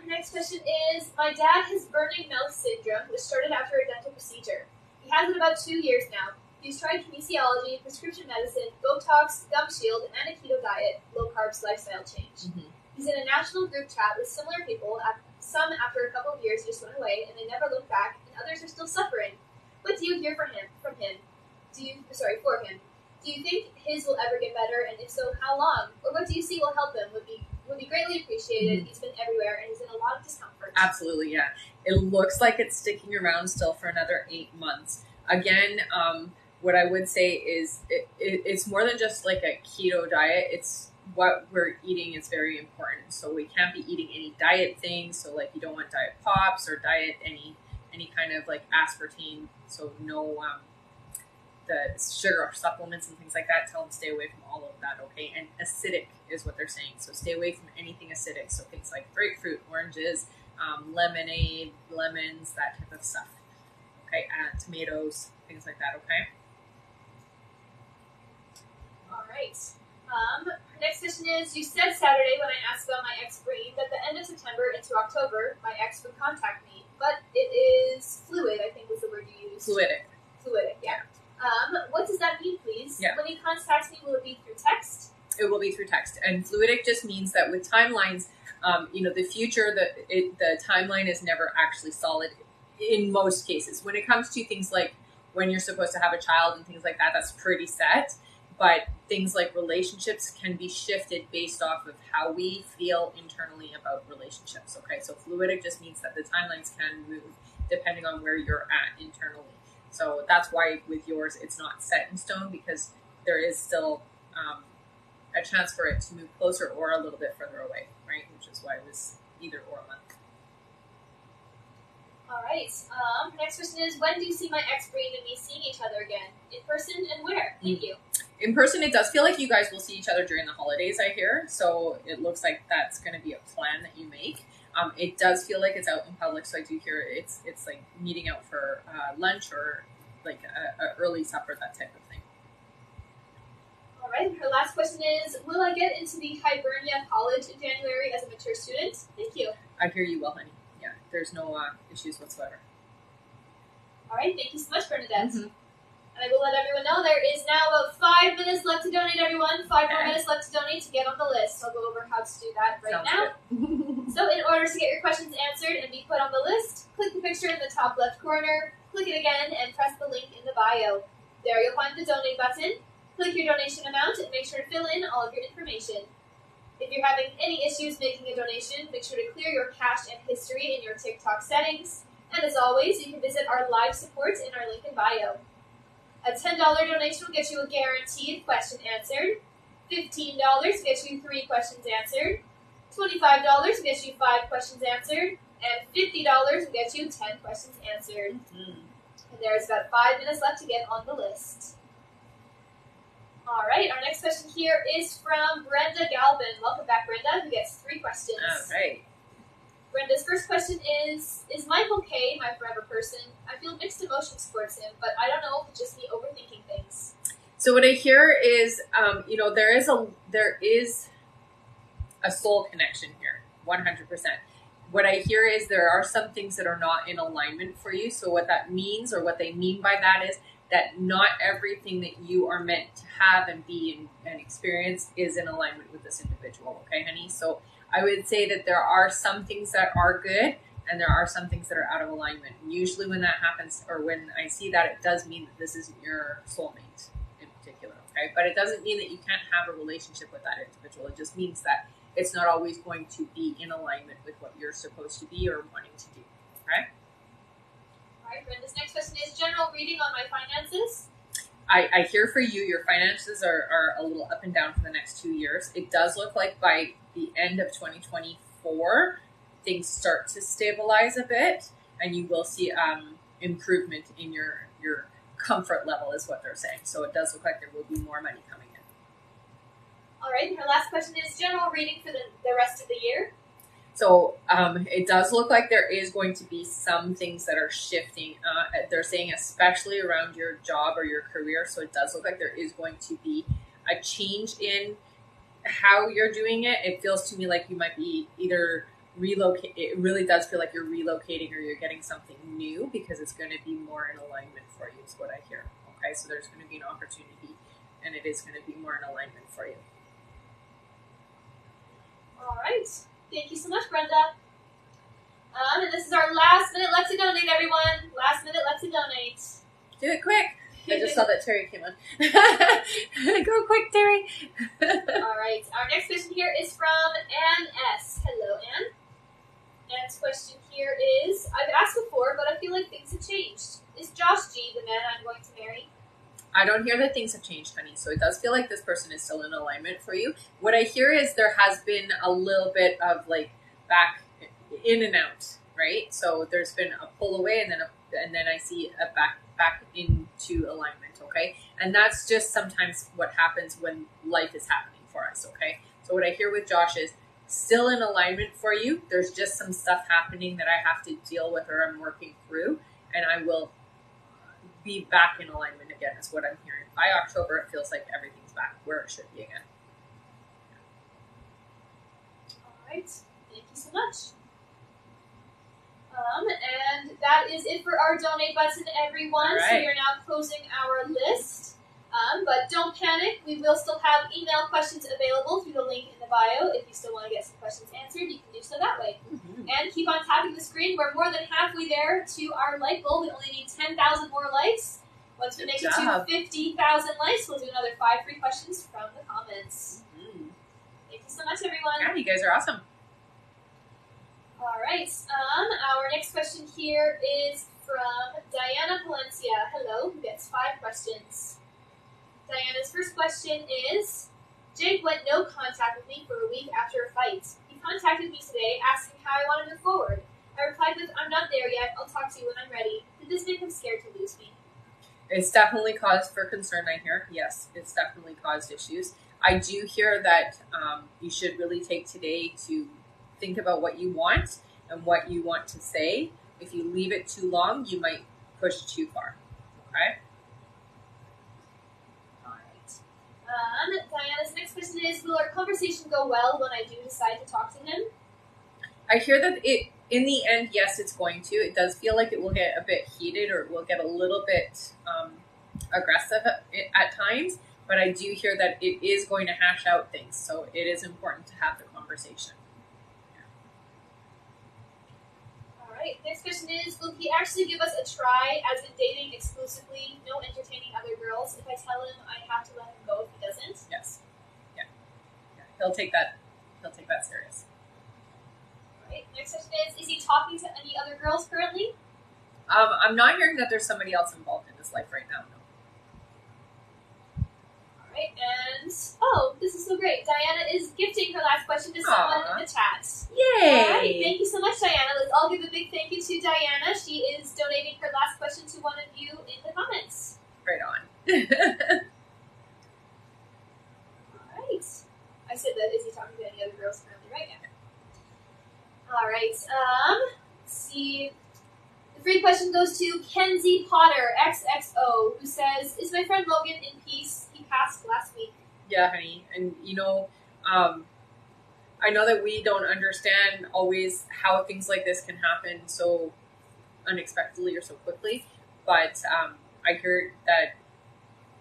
Next question is, my dad has burning mouth syndrome, which started after a dental procedure. He has it about 2 years now. He's tried kinesiology, prescription medicine, Botox, gum shield, and a keto diet, low carbs lifestyle change. Mm-hmm. He's in a national group chat with similar people. Some after a couple of years just went away and they never looked back, and others are still suffering. What do you hear from him? For him? Do you think his will ever get better, and if so, how long? Or what do you see will help him? Would be greatly appreciated. He's been everywhere and he's in a lot of discomfort. Absolutely, yeah. It looks like it's sticking around still for another 8 months. Again, what I would say is it's more than just like a keto diet. It's what we're eating is very important. So we can't be eating any diet things. So like you don't want diet pops or diet any kind of like aspartame. So no the sugar supplements and things like that. Tell them to stay away from all of that, okay? And acidic is what they're saying. So stay away from anything acidic. So things like grapefruit, oranges, lemonade, lemons, that type of stuff. Okay, tomatoes, things like that, okay? All right. Next question is, you said Saturday when I asked about my ex brain that the end of September into October, my ex would contact me, but it is fluid, I think was the word you used. Fluidic, yeah. What does that mean, please? Yeah. When he contacts me, will it be through text? It will be through text. And fluidic just means that with timelines, the future, the timeline is never actually solid in most cases. When it comes to things like when you're supposed to have a child and things like that, that's pretty set. But things like relationships can be shifted based off of how we feel internally about relationships. Okay, so fluidic just means that the timelines can move depending on where you're at internally. So that's why with yours, it's not set in stone, because there is still a chance for it to move closer or a little bit further away, right? Which is why it was either or a month. All right. Next question is, when do you see my ex-brain and me seeing each other again? In person and where? Thank you. In person, it does feel like you guys will see each other during the holidays, I hear. So it looks like that's going to be a plan that you make. It does feel like it's out in public, so I do hear it's like meeting out for lunch or like a early supper, that type of thing. All right. Her last question is, will I get into the Hibernia College in January as a mature student? Thank you. I hear you well, honey. Yeah, there's no issues whatsoever. All right. Thank you so much, Bernadette. Mm-hmm. And I will let everyone know there is now about 5 minutes left to donate, everyone. 5 more minutes left to donate to get on the list. I'll go over how to do that right now. So in order to get your questions answered and be put on the list, click the picture in the top left corner, click it again, and press the link in the bio. There you'll find the donate button. Click your donation amount and make sure to fill in all of your information. If you're having any issues making a donation, make sure to clear your cache and history in your TikTok settings. And as always, you can visit our live support in our link in bio. A $10 donation will get you a guaranteed question answered. $15 gets you 3 questions answered. $25 gets you 5 questions answered. And $50 will get you 10 questions answered. Mm-hmm. And there is about 5 minutes left to get on the list. All right, our next question here is from Brenda Galvin. Welcome back, Brenda, who gets 3 questions. All right. Brenda's first question is Michael K. my forever person? I feel mixed emotions towards him, but I don't know if it's just me overthinking things. So what I hear is, there is a soul connection here, 100%. What I hear is there are some things that are not in alignment for you. So what that means, or what they mean by that, is that not everything that you are meant to have and be and experience is in alignment with this individual. Okay, honey? So I would say that there are some things that are good and there are some things that are out of alignment. And usually when that happens, or when I see that, it does mean that this isn't your soulmate in particular, okay? But it doesn't mean that you can't have a relationship with that individual. It just means that it's not always going to be in alignment with what you're supposed to be or wanting to do, okay? All right, Brenda's next question is general reading on my finances. I hear for you, your finances are a little up and down for the next 2 years. It does look like by the end of 2024, things start to stabilize a bit, and you will see improvement in your comfort level, is what they're saying. So it does look like there will be more money coming in. All right, and her last question is general reading for the rest of the year. So it does look like there is going to be some things that are shifting. They're saying especially around your job or your career. So it does look like there is going to be a change in how you're doing it. It feels to me like you might be either relocate. It really does feel like you're relocating or you're getting something new, because it's going to be more in alignment for you, is what I hear. Okay, so there's going to be an opportunity, and it is going to be more in alignment for you. All right. Thank you so much, Brenda. And this is our last minute left to donate, everyone. Last minute left to donate. Do it quick. I just saw that Terry came on. Go quick, Terry. All right. Our next question here is from Ann S. Hello, Ann. Ann's question here is, I've asked before, but I feel like things have changed. Is Josh G the man I'm going to marry? I don't hear that things have changed, honey. So it does feel like this person is still in alignment for you. What I hear is there has been a little bit of like back in and out, right? So there's been a pull away, and then I see a back into alignment. Okay, and that's just sometimes what happens when life is happening for us. Okay, so what I hear with Josh is still in alignment for you. There's just some stuff happening that I have to deal with or I'm working through, and I will be back in alignment again, is what I'm hearing. By October, it feels like everything's back where it should be again. All right. Thank you so much. And that is it for our donate button, everyone. Right. So we are now closing our list. But don't panic. We will still have email questions available through the link in the bio. If you still want to get some questions answered, you can do so that way. Mm-hmm. And keep on tapping the screen. We're more than halfway there to our like goal. We only need 10,000 more likes. Once we make it to 50,000 likes, we'll do another 5 free questions from the comments. Mm-hmm. Thank you so much, everyone. Yeah, you guys are awesome. All right. Our next question here is from Diana Palencia. Hello, who gets 5 questions. Diana's first question is, Jake went no contact with me for a week after a fight. He contacted me today asking how I want to move forward. I replied with, I'm not there yet. I'll talk to you when I'm ready. Did this make him scared to lose me? It's definitely cause for concern, I hear. Yes, it's definitely caused issues. I do hear that you should really take today to think about what you want and what you want to say. If you leave it too long, you might push too far. Okay? Diana's next question is, will our conversation go well when I do decide to talk to him? I hear that in the end, yes, it's going to. It does feel like it will get a bit heated, or it will get a little bit aggressive at times, but I do hear that it is going to hash out things, so it is important to have the conversation. All right, next question is, will he actually give us a try, as in dating exclusively, no entertaining other girls, if I tell him I have to let him go if he doesn't? Yes. Yeah. He'll take that serious. All right, next question is he talking to any other girls currently? I'm not hearing that there's somebody else involved in his life right now, no. All right, and, oh, this is so great. Diana is gifting her last question to someone in the chat. Yay! All right, thank you so much, Diana. Let's all give a big thank you to Diana. She is donating her last question to one of you in the comments. Right on. All right. I said that, is he talking to any other girls currently, right? Yeah. All right, let's see. The free question goes to Kenzie Potter, XXO, who says, is my friend Logan in peace? He passed last week. Yeah, honey. And, I know that we don't understand always how things like this can happen so unexpectedly or so quickly, but I heard that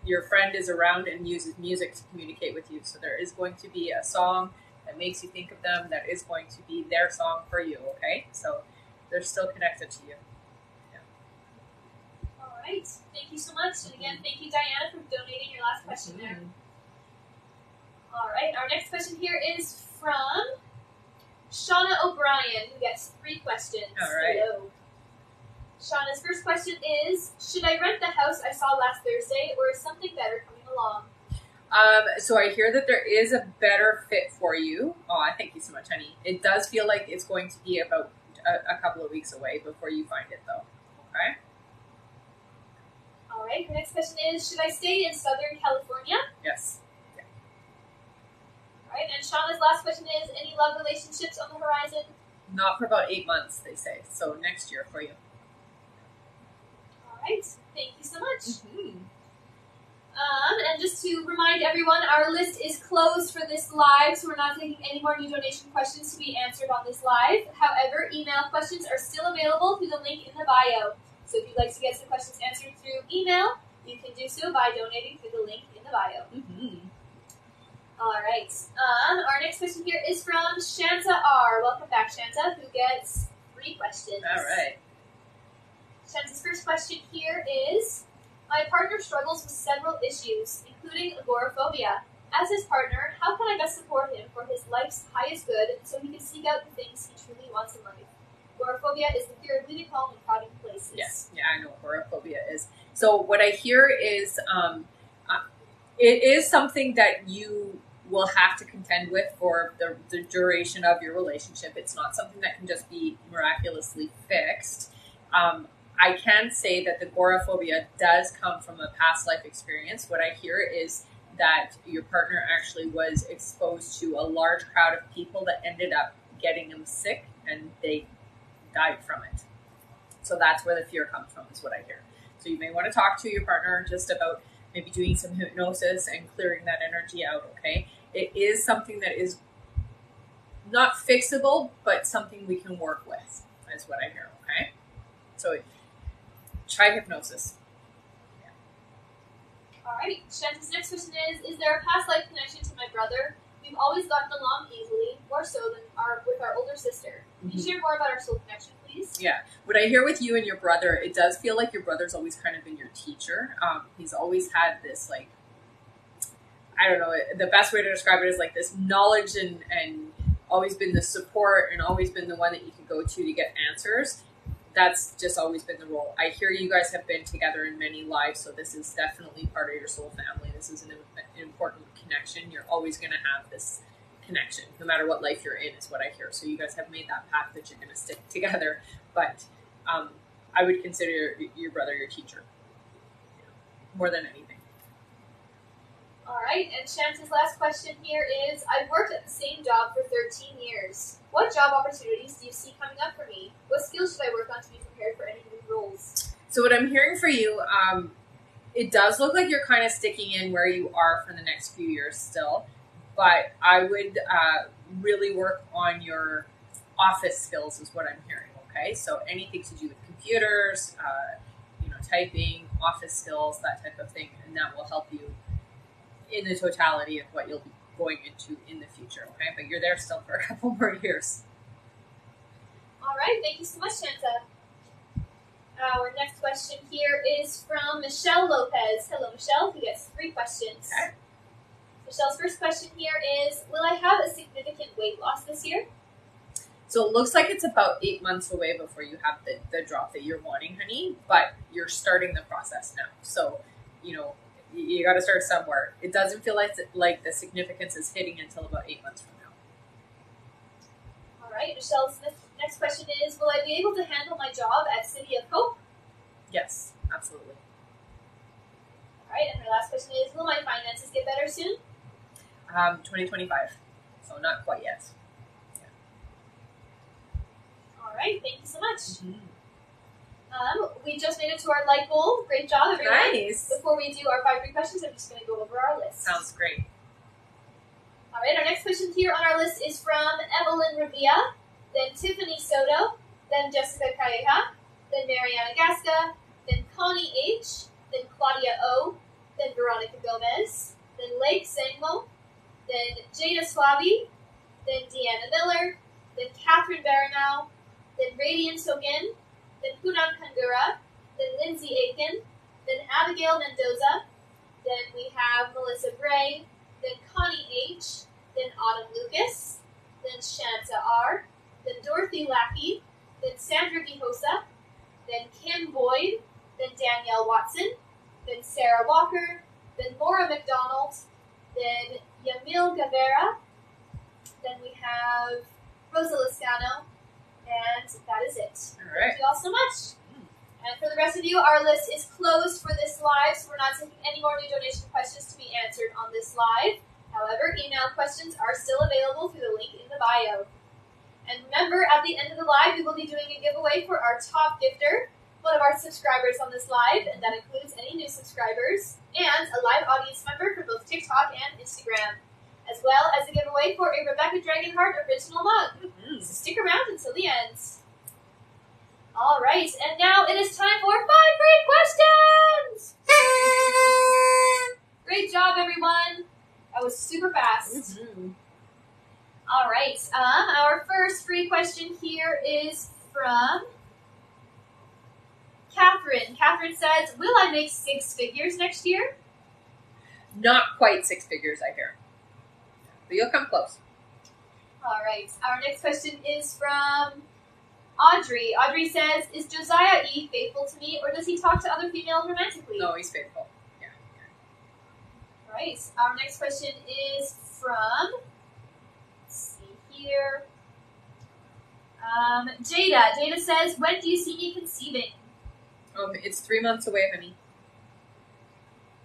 your friend is around and uses music to communicate with you, so there is going to be a song that makes you think of them, that is going to be their song for you, okay? So they're still connected to you. All right. Thank you so much. And again, thank you, Diana, for donating your last question there. All right. Our next question here is from Shauna O'Brien, who gets 3 questions. All right. Hello. Shauna's first question is, should I rent the house I saw last Thursday, or is something better coming along? So I hear that there is a better fit for you. Oh, thank you so much, honey. It does feel like it's going to be about a couple of weeks away before you find it, though. Okay? All right. Her next question is, should I stay in Southern California? Yes. Yeah. All right. And Shauna's last question is, any love relationships on the horizon? Not for about 8 months, they say. So next year for you. All right. Thank you so much. Mm-hmm. And just to remind everyone, our list is closed for this live, so we're not taking any more new donation questions to be answered on this live. However, email questions are still available through the link in the bio. So if you'd like to get some questions answered through email, You can do so by donating through the link in the bio. Mm-hmm. All right. Our next question here is from Shanta R. Welcome back, Shanta, who gets 3 questions. All right. Shanta's first question here is, my partner struggles with several issues, including agoraphobia. As his partner, how can I best support him for his life's highest good so he can seek out the things he truly wants in life? Agoraphobia is the fear of leaving home and crowded places. Yes, yeah, I know what agoraphobia is. So what I hear is it is something that you will have to contend with for the duration of your relationship. It's not something that can just be miraculously fixed. I can say that the agoraphobia does come from a past life experience. What I hear is that your partner actually was exposed to a large crowd of people that ended up getting them sick and they died from it. So that's where the fear comes from, is what I hear. So you may want to talk to your partner just about maybe doing some hypnosis and clearing that energy out, okay? It is something that is not fixable, but something we can work with, is what I hear, okay? So try hypnosis. All right. Shanta's next question is there a past life connection to my brother? We've always gotten along easily, more so than with our older sister. Can you share more about our soul connection, please? Yeah. What I hear with you and your brother, it does feel like your brother's always kind of been your teacher. He's always had this, like, I don't know, the best way to describe it is like this knowledge and always been the support and always been the one that you can go to get answers. That's just always been the role. I hear you guys have been together in many lives, so this is definitely part of your soul family. This is an important connection. You're always going to have this connection, no matter what life you're in, is what I hear. So you guys have made that path that you're going to stick together. But I would consider your brother your teacher, more than anything. All right, and Shanta's last question here is, I've worked at the same job for 13 years. What job opportunities do you see coming up for me? What skills should I work on to be prepared for any new roles? So what I'm hearing for you, it does look like you're kind of sticking in where you are for the next few years still, but I would really work on your office skills is what I'm hearing, okay? So anything to do with computers, typing, office skills, that type of thing, and that will help you in the totality of what you'll be going into in the future, okay? But you're there still for a couple more years. All right, thank you so much, Shanta. Our next question here is from Michelle Lopez. Hello, Michelle, who gets 3 questions. Okay. Michelle's first question here is, will I have a significant weight loss this year? So it looks like it's about 8 months away before you have the drop that you're wanting, honey, but you're starting the process now. So, you got to start somewhere. It doesn't feel like the significance is hitting until about 8 months from now. All right. Michelle's next question is, will I be able to handle my job at City of Hope? Yes, absolutely. All right. And her last question is, will my finances get better soon? 2025. So not quite yet. Yeah. All right. Thank you so much. Mm-hmm. We just made it to our light goal. Great job, everyone. Nice. Before we do our 5 free questions, I'm just going to go over our list. Sounds great. All right, our next question here on our list is from Evelyn Revilla, then Tiffany Soto, then Jessica Calleja, then Mariana Gasca, then Connie H., then Claudia O., then Veronica Gomez, then Lake Sangmo, then Jada Swaby, then Deanna Miller, then Catherine Baranau, then Radiant Sogin, then Punam Kangura, then Lindsay Aiken, then Abigail Mendoza, then we have Melissa Gray, then Connie H., then Autumn Lucas, then Shanta R., then Dorothy Lackey, then Sandra Gihosa, then Kim Boyd, then Danielle Watson, then Sarah Walker, then Laura McDonald, then Yamil Gavera, then we have Rosa Lascano, and that is it. All right. Thank you all so much. And for the rest of you, our list is closed for this live, so we're not taking any more new donation questions to be answered on this live. However, email questions are still available through the link in the bio. And remember, at the end of the live, we will be doing a giveaway for our top gifter, one of our subscribers on this live, and that includes any new subscribers, and a live audience member for both TikTok and Instagram, as well as a giveaway for a Rebecca Dragonheart original mug. Mm-hmm. So stick around until the end. All right, and now it is time for 5 free questions! Great job, everyone. That was super fast. Mm-hmm. All right. Our first free question here is from Catherine. Catherine says, "Will I make 6 figures next year?" Not quite 6 figures, I hear. But you'll come close. All right. Our next question is from Audrey. Audrey says, "Is Josiah E. faithful to me, or does he talk to other females romantically?" No, he's faithful. Yeah. All right. Our next question is from, let's see here, Jada. Jada says, "When do you see me conceiving?" It's 3 months away, honey.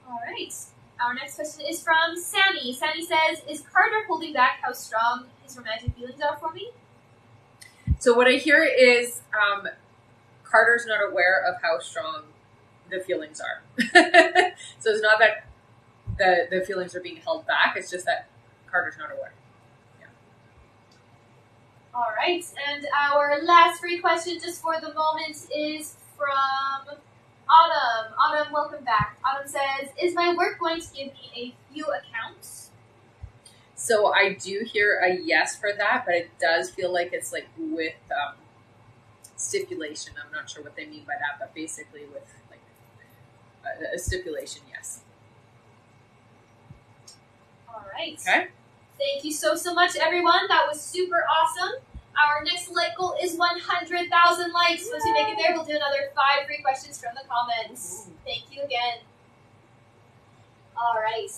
All right. Our next question is from Sammy. Sammy says, "Is Carter holding back how strong his romantic feelings are for me?" So what I hear is Carter's not aware of how strong the feelings are. So it's not that the feelings are being held back. It's just that Carter's not aware. Yeah. All right. And our last free question just for the moment is from Autumn. Autumn, welcome back. Autumn says, "Is my work going to give me a few accounts?" So I do hear a yes for that, but it does feel like it's like with stipulation. I'm not sure what they mean by that, but basically with like a stipulation, yes. All right. Okay. Thank you so much, everyone. That was super awesome. Our next like goal is 100,000 likes. Once we make it there, we'll do another 5 free questions from the comments. Thank you again. All right.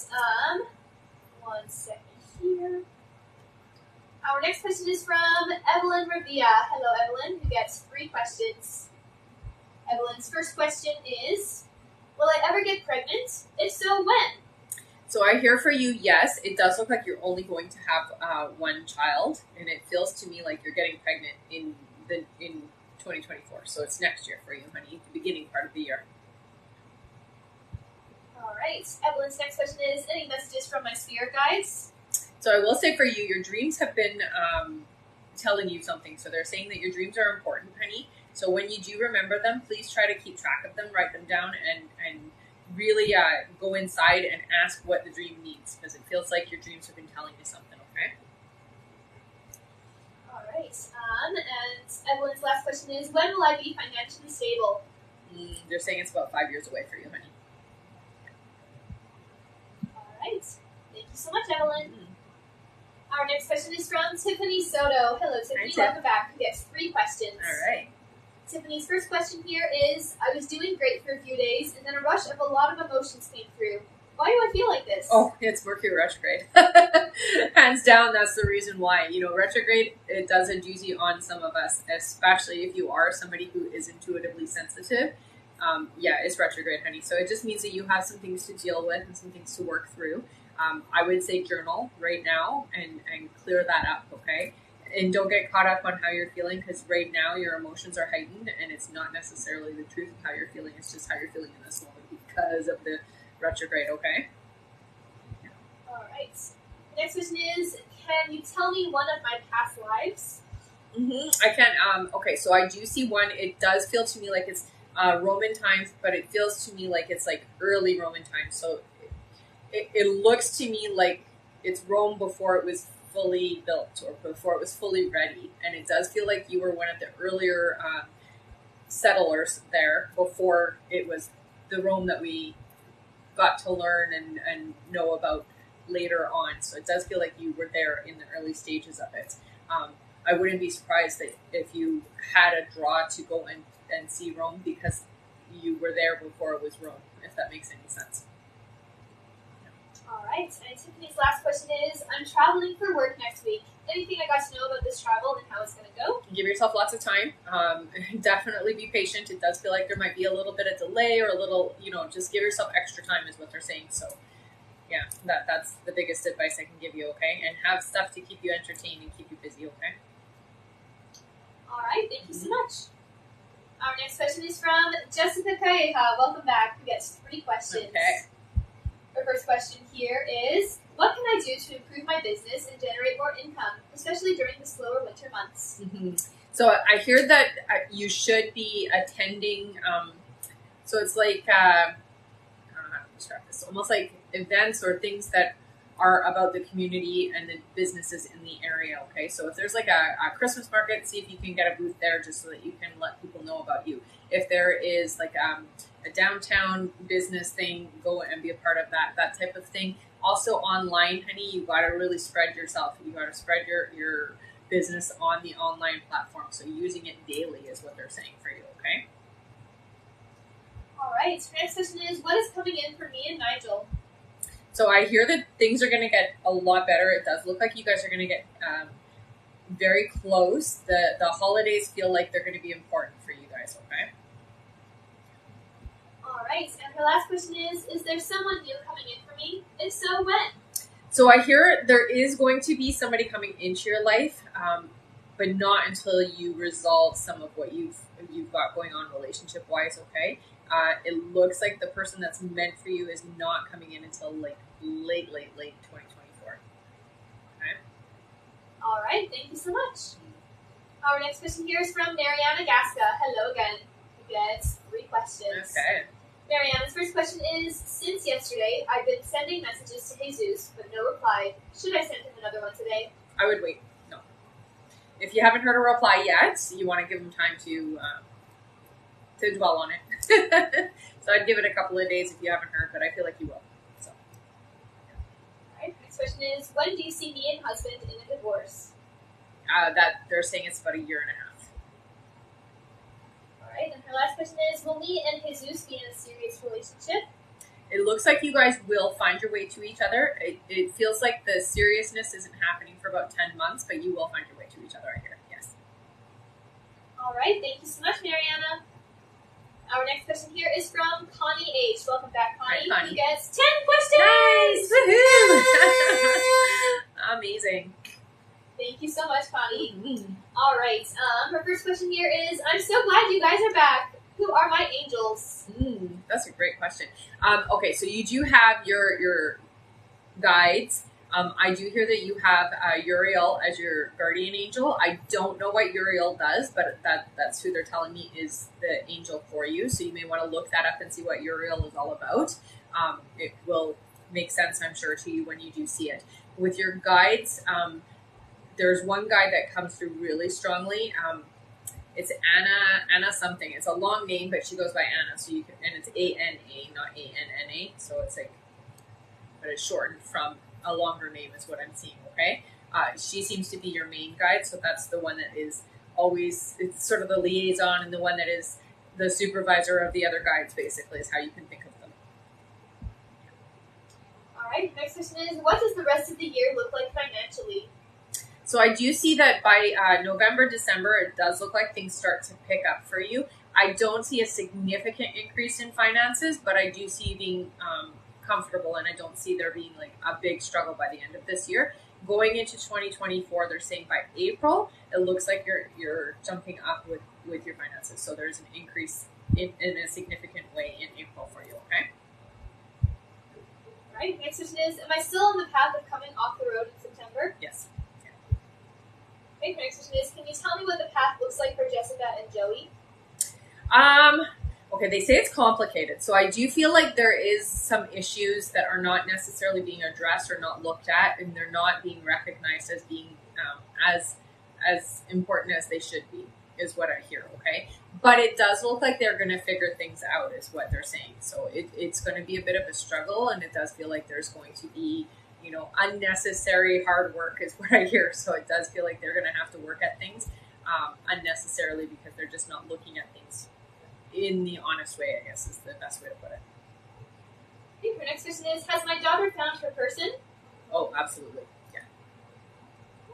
1 second here. Our next question is from Evelyn Revia. Hello, Evelyn, who gets 3 questions. Evelyn's first question is, "Will I ever get pregnant? If so, when?" So I hear for you, yes. It does look like you're only going to have 1 child, and it feels to me like you're getting pregnant in 2024. So it's next year for you, honey, the beginning part of the year. All right. Evelyn's next question is, "Any messages from my spirit guides?" So I will say for you, your dreams have been telling you something. So they're saying that your dreams are important, honey. So when you do remember them, please try to keep track of them, write them down, and really go inside and ask what the dream needs, because it feels like your dreams have been telling you something, okay? All right. And Evelyn's last question is, "When will I be financially stable?" They're saying it's about 5 years away for you, honey. All right. Thank you so much, Evelyn. Our next question is from Tiffany Soto. Hello, Tiffany. Hi, Welcome back. We have 3 questions. All right. Tiffany's first question here is, "I was doing great for a few days, and then a rush of a lot of emotions came through. Why do I feel like this?" Oh, it's Mercury retrograde. Hands down, that's the reason why. You know, retrograde, it does a doozy on some of us, especially if you are somebody who is intuitively sensitive. Yeah, it's retrograde, honey. So it just means that you have some things to deal with and some things to work through. I would say journal right now and clear that up, okay? And don't get caught up on how you're feeling, because right now your emotions are heightened and it's not necessarily the truth of how you're feeling. It's just how you're feeling in this moment because of the retrograde, okay? All right. Next question is, "Can you tell me one of my past lives?" I can. Okay, so I do see one. It does feel to me like it's Roman times, but it feels to me like it's like early Roman times. So it looks to me like it's Rome before it was fully built or before it was fully ready. And it does feel like you were one of the earlier settlers there before it was the Rome that we got to learn and know about later on. So it does feel like you were there in the early stages of it. I wouldn't be surprised that if you had a draw to go and see Rome because you were there before it was Rome, if that makes any sense. All right. And Tiffany's last question is, "I'm traveling for work next week. Anything I got to know about this travel and how it's going to go?" Give yourself lots of time. Definitely be patient. It does feel like there might be a little bit of delay or a little, just give yourself extra time is what they're saying. So yeah, that's the biggest advice I can give you, okay? And have stuff to keep you entertained and keep you busy, okay? All right. Thank you so much. Our next question is from Jessica Calleja. Welcome back. We get 3 questions. Okay. Our first question here is, "What can I do to improve my business and generate more income, especially during the slower winter months?" So I hear that you should be attending. So it's like describe this? Almost like events or things that are about the community and the businesses in the area. Okay, so if there's like a Christmas market, see if you can get a booth there just so that you can let people know about you. If there is like a downtown business thing, go and be a part of that type of thing. Also online, honey, you got to really spread yourself. You got to spread your business on the online platform. So using it daily is what they're saying for you. Okay. All right. Next question is, what is coming in for me and Nigel? So I hear that things are going to get a lot better. It does look like you guys are going to get very close. The holidays feel like they're going to be important for you guys. Okay. All right. And her last question is there someone new coming in for me? If so, when? So I hear there is going to be somebody coming into your life, but not until you resolve some of what you've got going on relationship wise. Okay. It looks like the person that's meant for you is not coming in until like late 2024. Okay. All right. Thank you so much. Our next question here is from Mariana Gasca. Hello again. You get 3 questions. Okay. Mariana's first question is, since yesterday, I've been sending messages to Jesus, but no reply. Should I send him another one today? I would wait. No. If you haven't heard a reply yet, you want to give him time to dwell on it. So I'd give it a couple of days if you haven't heard, but I feel like you will. So. All right. Next question is, when do you see me and husband in a divorce? That they're saying it's about 1.5 years. All right. And her last question is, will me and Jesus be in a serious relationship? It looks like you guys will find your way to each other. It feels like the seriousness isn't happening for about 10 months, but you will find your way to each other, I hear. Yes. All right. Thank you so much, Mariana. Our next question here is from Connie H. Welcome back, Connie. Hi, Connie. Who gets 10 questions. Nice! Woohoo! Amazing. Thank you so much, Connie. Mm-hmm. All right. Her first question here is, I'm so glad you guys are back. Who are my angels? That's a great question. Okay, so you do have your guides. I do hear that you have Uriel as your guardian angel. I don't know what Uriel does, but that's who they're telling me is the angel for you. So you may want to look that up and see what Uriel is all about. It will make sense, I'm sure, to you when you do see it. With your guides, there's one guide that comes through really strongly. It's Anna something. It's a long name, but she goes by Anna. So you can, and it's ANA, not ANNA. So it's like, but it's shortened from a longer name is what I'm seeing. Okay. She seems to be your main guide. So that's the one that is always, it's sort of the liaison and the one that is the supervisor of the other guides, basically, is how you can think of them. All right. Next question is, what does the rest of the year look like financially? So I do see that by November, December, it does look like things start to pick up for you. I don't see a significant increase in finances, but I do see you being comfortable, and I don't see there being like a big struggle by the end of this year. Going into 2024, they're saying by April, it looks like you're jumping up with your finances. So there's an increase in a significant way in April for you, okay? All right. Next question is, am I still on the path of coming off the road in September? Yes. Okay, next question is, can you tell me what the path looks like for Jessica and Joey? Okay, they say it's complicated. So I do feel like there is some issues that are not necessarily being addressed or not looked at, and they're not being recognized as being as important as they should be, is what I hear, okay? But it does look like they're going to figure things out, is what they're saying. So it's going to be a bit of a struggle, and it does feel like there's going to be, unnecessary hard work is what I hear. So it does feel like they're going to have to work at things unnecessarily because they're just not looking at things in the honest way, I guess is the best way to put it. Okay, our next question is, has my daughter found her person? Oh, absolutely. Yeah.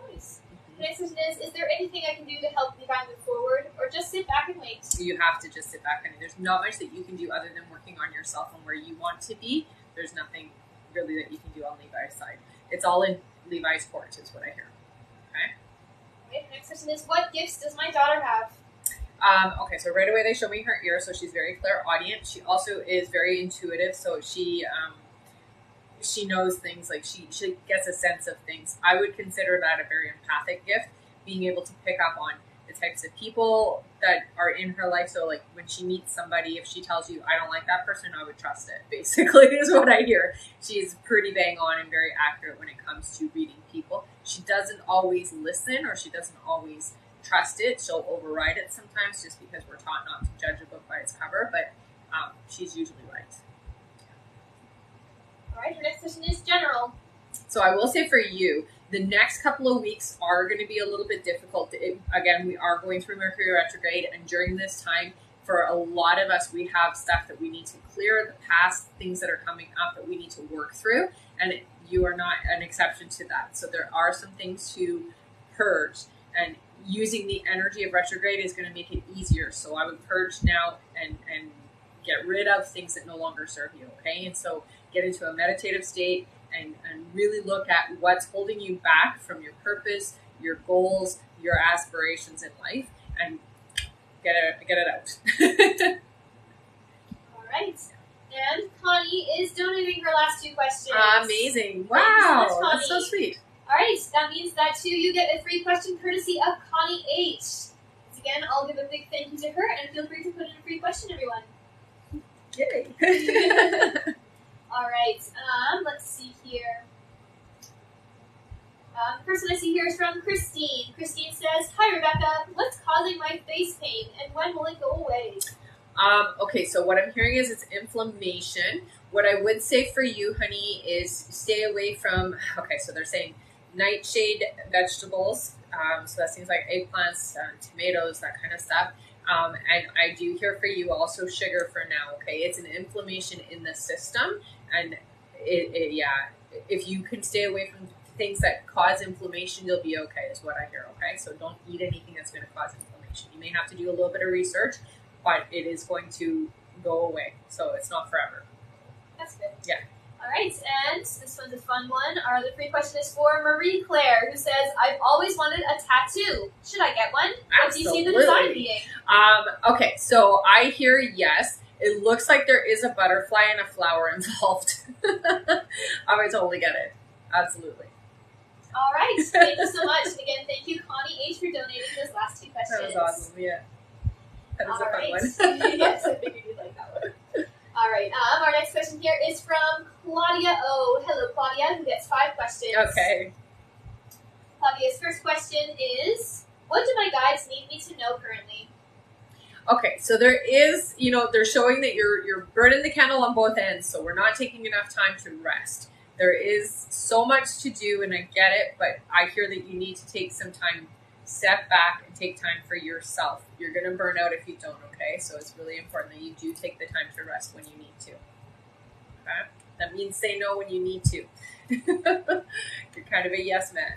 Nice. The next question is there anything I can do to help Levi move forward, or just sit back and wait? You have to just sit back, and there's not much that you can do other than working on yourself and where you want to be. There's nothing really that you can do on Levi's side. It's all in Levi's court, is what I hear. Okay. Okay, the next question is, what gifts does my daughter have? Okay, so right away they show me her ear, so she's very clairaudient. She also is very intuitive, so she knows things, like she gets a sense of things. I would consider that a very empathic gift, being able to pick up on, it's types of people that are in her life. So like when she meets somebody, if she tells you, I don't like that person, I would trust it, basically is what I hear. She's pretty bang on and very accurate when it comes to reading people. She doesn't always listen, or she doesn't always trust it. She'll override it sometimes just because we're taught not to judge a book by its cover, but she's usually right. All right, her next question is general. So I will say for you, the next couple of weeks are going to be a little bit difficult. Again, we are going through Mercury retrograde, and during this time, for a lot of us, we have stuff that we need to clear, the past things that are coming up that we need to work through, and you are not an exception to that. So there are some things to purge, and using the energy of retrograde is going to make it easier. So I would purge now and get rid of things that no longer serve you, okay? And so get into a meditative state and really look at what's holding you back from your purpose, your goals, your aspirations in life, and get it out. All right. And Connie is donating her last 2 questions. Amazing. Thank you so much, Wow. Connie. That's so sweet. All right, that means that too you get a free question courtesy of Connie H. Once again, I'll give a big thank you to her, and feel free to put in a free question, everyone. Yay. All right, let's see here. The person I see here is from Christine. Christine says, "Hi Rebecca, what's causing my face pain, and when will it go away?" Okay, so what I'm hearing is it's inflammation. What I would say for you, honey, is stay away from, okay, so they're saying nightshade vegetables. So that seems like eggplants, tomatoes, that kind of stuff. And I do hear for you also sugar for now, okay? It's an inflammation in the system. And if you can stay away from things that cause inflammation, you'll be okay, is what I hear, okay? So don't eat anything that's going to cause inflammation. You may have to do a little bit of research, but it is going to go away. So it's not forever. That's good. Yeah. All right, and this one's a fun one. The free question is for Marie Claire, who says, "I've always wanted a tattoo. Should I get one? What do you see the design being?" Okay, so I hear yes. It looks like there is a butterfly and a flower involved. I would totally get it. Absolutely. All right, thank you so much. And again, thank you, Connie H, for donating those last 2 questions. That was awesome, yeah. That was a fun right. one. Yes, I figured you'd like that one. All right, our next question here is from Claudia O. Hello, Claudia, who gets 5 questions. Okay. Claudia's first question is, what do my guides need me to know currently? Okay, so there is, they're showing that you're burning the candle on both ends, so we're not taking enough time to rest. There is so much to do, and I get it, but I hear that you need to take some time, step back, and take time for yourself. You're going to burn out if you don't, okay? So it's really important that you do take the time to rest when you need to. Okay? That means say no when you need to. You're kind of a yes man.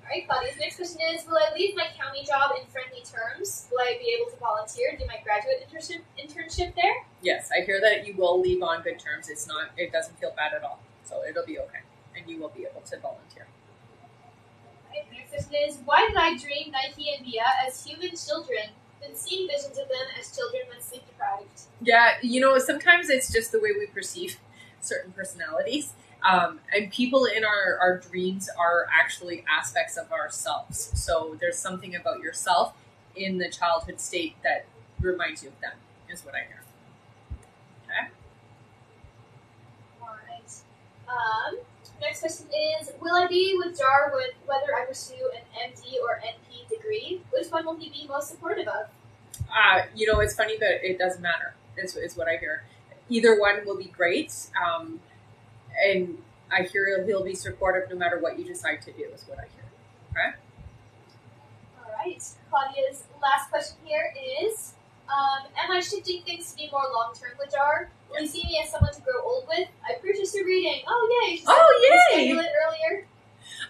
All right, Claudia's next question is, will I leave my county job in friendly terms? Will I be able to volunteer and do my graduate internship there? Yes, I hear that you will leave on good terms. It doesn't feel bad at all. So it'll be okay. And you will be able to volunteer. Right, the next question is, why did I dream Nike and Mia as human children? Been seeing visions of them as children when sleep deprived. Yeah, sometimes it's just the way we perceive certain personalities. And people in our dreams are actually aspects of ourselves. So there's something about yourself in the childhood state that reminds you of them, is what I hear. Okay? All right. Next question is, will I be with Jar whether I pursue an MD or NP degree? Which one will he be most supportive of? It's funny that it doesn't matter, is what I hear. Either one will be great. And I hear he'll be supportive no matter what you decide to do, is what I hear. Okay? All right. Claudia's last question here is, am I shifting things to be more long-term with Jar? Will you see me as someone to grow old with? I purchased your reading. Oh, yay. She said yay! schedule it earlier.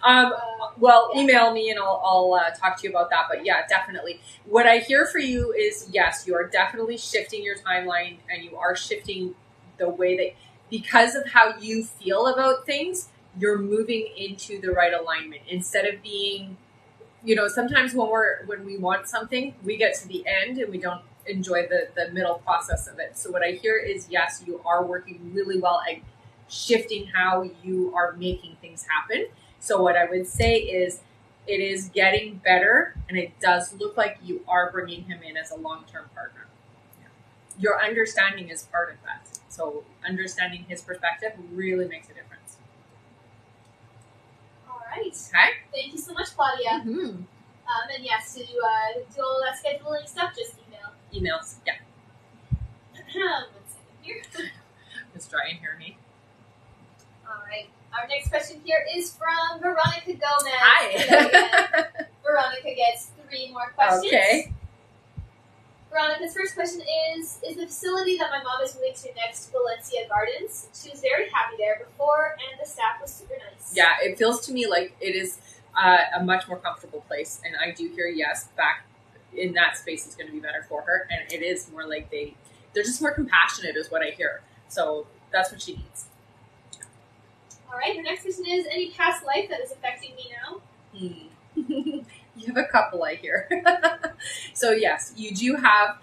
Yeah. Email me and I'll talk to you about that. But yeah, definitely. What I hear for you is, yes, you are definitely shifting your timeline, and you are shifting the way that, because of how you feel about things, you're moving into the right alignment. Instead of being, sometimes when we want something, we get to the end and we don't enjoy the middle process of it. So what I hear is, yes, you are working really well at shifting how you are making things happen. So what I would say is, it is getting better, and it does look like you are bringing him in as a long-term partner. Your understanding is part of that. So understanding his perspective really makes a difference. All right. Okay. Thank you so much, Claudia. Mm-hmm. And yes, to do all that scheduling stuff, just email. Emails, yeah. 1 second here. It's dry in here, me. All right. Our next question here is from Veronica Gomez. Hi. Hello again. Veronica gets 3 more questions. Okay. Veronica's first question is the facility that my mom is moving to next Valencia Gardens? She was very happy there before, and the staff was super nice. Yeah, it feels to me like it is a much more comfortable place, and I do hear yes, back in that space is going to be better for her, and it is more like they're just more compassionate is what I hear. So that's what she needs. All right, her next question is, any past life that is affecting me now? You have a couple, I hear. So yes, you do have,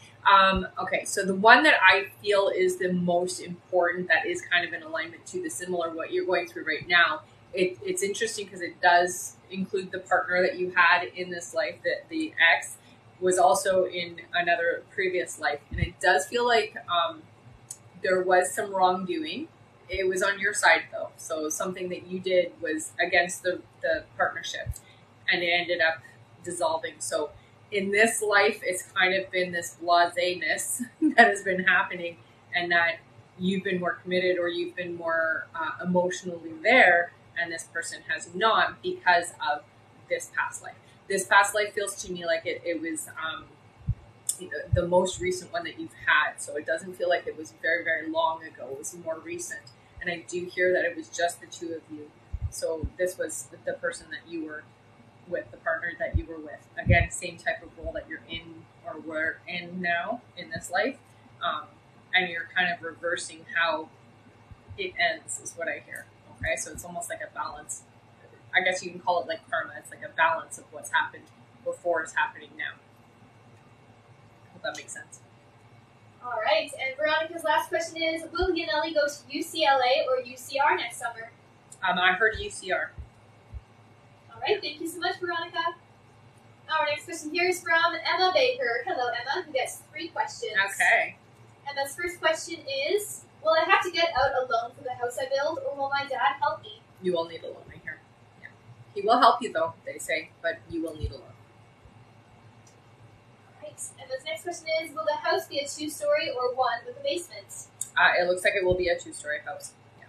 okay, so the one that I feel is the most important that is kind of in alignment to the similar what you're going through right now, it's interesting because it does include the partner that you had in this life, that the ex was also in another previous life. And it does feel like there was some wrongdoing. It was on your side though. So something that you did was against the partnership, and it ended up dissolving. So in this life, it's kind of been this blasé-ness that has been happening, and that you've been more committed or you've been more emotionally there, and this person has not because of this past life. This past life feels to me like it was the most recent one that you've had. So it doesn't feel like it was very, very long ago. It was more recent. And I do hear that it was just the two of you. So this was the person that you were with, the partner that you were with. Again, same type of role that you're in or we're in now in this life. And you're kind of reversing how it ends is what I hear. Okay, so it's almost like a balance. I guess you can call it like karma. It's like a balance of what's happened before is happening now. I hope that makes sense. All right, and Veronica's last question is, will Yaneli go to UCLA or UCR next summer? I heard UCR. All right, thank you so much, Veronica. Our next question here is from Emma Baker. Hello, Emma, who gets 3 questions. Okay. Emma's first question is, will I have to get out a loan for the house I build, or will my dad help me? You will need a loan, I hear. Yeah. He will help you, though, they say, but you will need a loan. Emma's next question is, will the house be a 2-story or one with a basement? It looks like it will be a 2-story house. Yeah.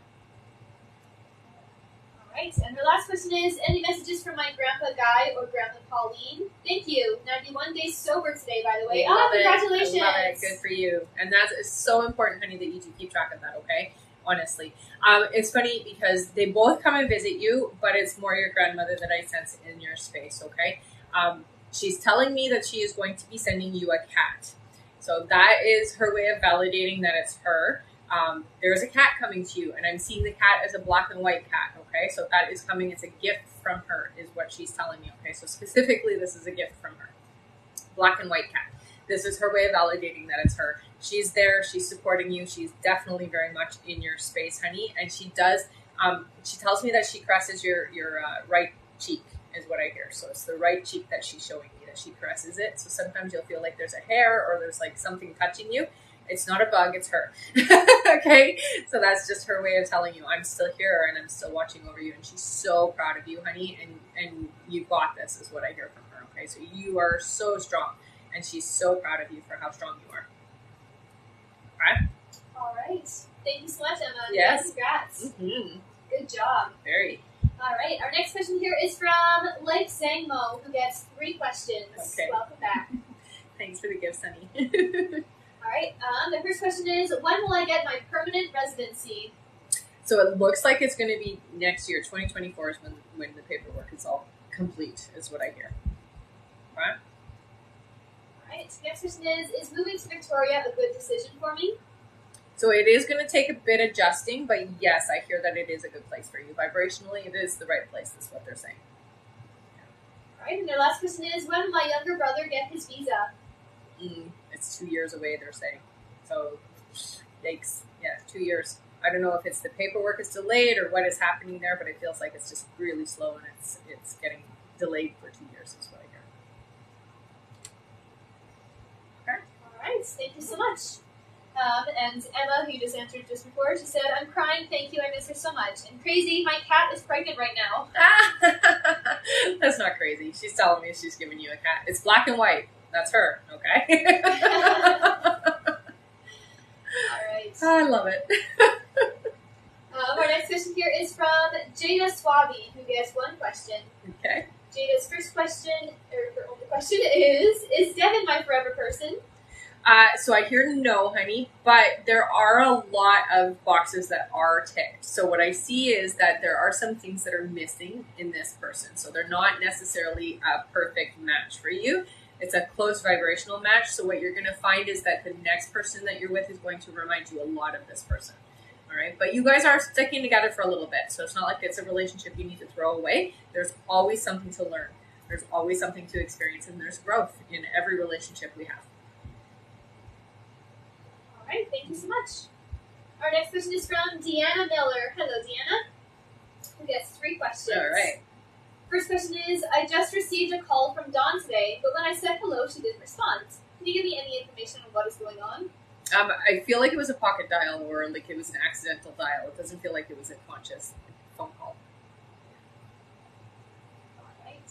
All right, and her last question is, any messages from my Grandpa Guy or Grandma Pauline? Thank you. 91 days sober today, by the way. Love Congratulations. I love it. Good for you. And that's so important, honey, that you do keep track of that, okay? Honestly. It's funny because they both come and visit you, but it's more your grandmother that I sense in your space, okay? She's telling me that she is going to be sending you a cat. So that is her way of validating that it's her. There's a cat coming to you, and I'm seeing the cat as a black and white cat, okay? So that is coming, it's a gift from her, is what she's telling me, okay? So specifically, this is a gift from her. Black and white cat. This is her way of validating that it's her. She's there, she's supporting you, she's definitely very much in your space, honey, and she does, she tells me that she caresses your right cheek, is what I hear. So it's the right cheek that she's showing me that she caresses it. So sometimes you'll feel like there's a hair or there's like something touching you. It's not a bug, it's her. Okay? So that's just her way of telling you, I'm still here and I'm still watching over you. And she's so proud of you, honey. And you got this, is what I hear from her. Okay? So you are so strong. And she's so proud of you for how strong you are. Okay? All right. Thank you so much, Emma. Yes. Congrats. Mm-hmm. Good job. Very. All right, our next question here is from Lake Sangmo, who gets 3 questions. Okay. Welcome back. Thanks for the gifts, honey. All right, the first question is, when will I get my permanent residency? So it looks like it's going to be next year. 2024 is when the paperwork is all complete, is what I hear. Right? All right, next question is moving to Victoria a good decision for me? So it is going to take a bit adjusting, but yes, I hear that it is a good place for you. Vibrationally, it is the right place, is what they're saying. All right, and their last question is, when will my younger brother get his visa? It's 2 years away, they're saying. So, yikes. Yeah, 2 years. I don't know if it's the paperwork is delayed or what is happening there, but it feels like it's just really slow and it's getting delayed for 2 years is what I hear. Okay. All right, thank you so much. And Emma, who just answered just before, she said, "I'm crying, thank you, I miss her so much." And crazy, my cat is pregnant right now. That's not crazy. She's telling me she's giving you a cat. It's black and white. That's her, okay? All right. I love it. Our next question here is from Jada Swabi, who gets one question. Okay. Jada's first question, or her only question is Devin my forever person? So I hear no, honey, but there are a lot of boxes that are ticked. So what I see is that there are some things that are missing in this person. So they're not necessarily a perfect match for you. It's a close vibrational match. So what you're going to find is that the next person that you're with is going to remind you a lot of this person. All right. But you guys are sticking together for a little bit. So it's not like it's a relationship you need to throw away. There's always something to learn. There's always something to experience, and there's growth in every relationship we have. All right, thank you so much. Our next question is from Deanna Miller. Hello, Deanna. Who gets 3 questions. All right. First question is, I just received a call from Dawn today, but when I said hello, she didn't respond. Can you give me any information on what is going on? I feel like it was a pocket dial or like it was an accidental dial. It doesn't feel like it was a conscious phone call. All right.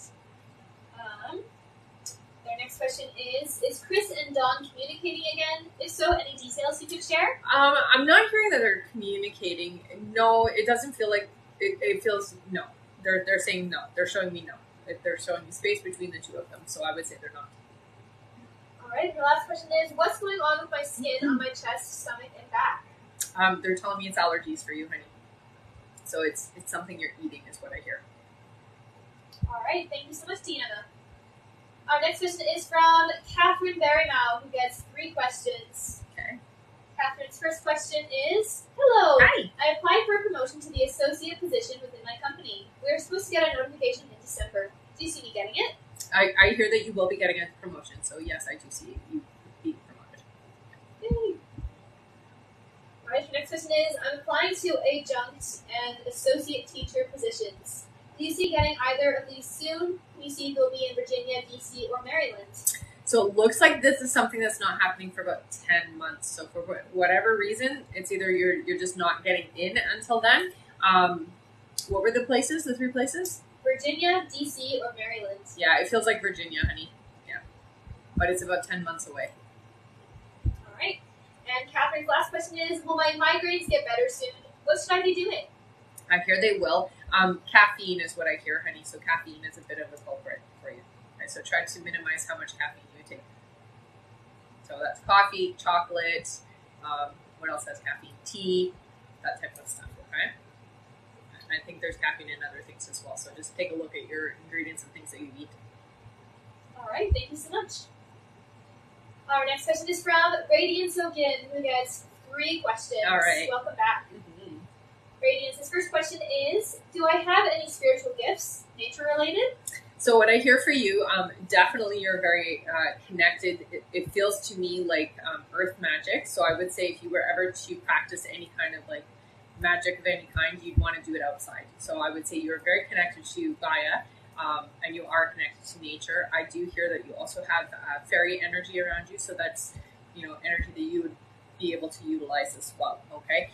Their next question is Chris and Dawn communicating again? If so, any details you could share? I'm not hearing that they're communicating. No, it doesn't feel like it feels no. They're saying no. They're showing me no. They're showing me space between the two of them. So I would say they're not. All right. The last question is, what's going on with my skin on my chest, stomach, and back? They're telling me it's allergies for you, honey. So it's something you're eating is what I hear. All right. Thank you so much, Deanna. Our next question is from Catherine Barrymau, who gets 3 questions. Okay. Catherine's first question is, hello. Hi. I applied for a promotion to the associate position within my company. We are supposed to get a notification in December. Do you see me getting it? I hear that you will be getting a promotion. So yes, I do see you being promoted. Yay. All right. Your next question is, I'm applying to adjunct and associate teacher positions. Do you see getting either of these soon? Can you see they'll be in Virginia, DC, or Maryland? So it looks like this is something that's not happening for about 10 months. So for whatever reason, it's either you're just not getting in until then. What were the places, the 3 places? Virginia, DC, or Maryland? Yeah, it feels like Virginia, honey. Yeah. But it's about 10 months away. All right. And Catherine's last question is, will my migraines get better soon? What should I be doing? I hear they will. Caffeine is what I hear, honey. So caffeine is a bit of a culprit for you. Okay, so try to minimize how much caffeine you take. So that's coffee, chocolate, what else has caffeine? Tea, that type of stuff, okay? I think there's caffeine in other things as well. So just take a look at your ingredients and things that you eat. All right, thank you so much. Our next question is from Radiance Ogin, who gets 3 questions. All right. Welcome back. Mm-hmm. Radiance's first question is, do I have any spiritual gifts, nature related? So what I hear for you, definitely you're very connected. It feels to me like earth magic. So I would say if you were ever to practice any kind of like magic of any kind, you'd want to do it outside. So I would say you're very connected to Gaia, and you are connected to nature. I do hear that you also have fairy energy around you. So that's, energy that you would be able to utilize as well. Okay.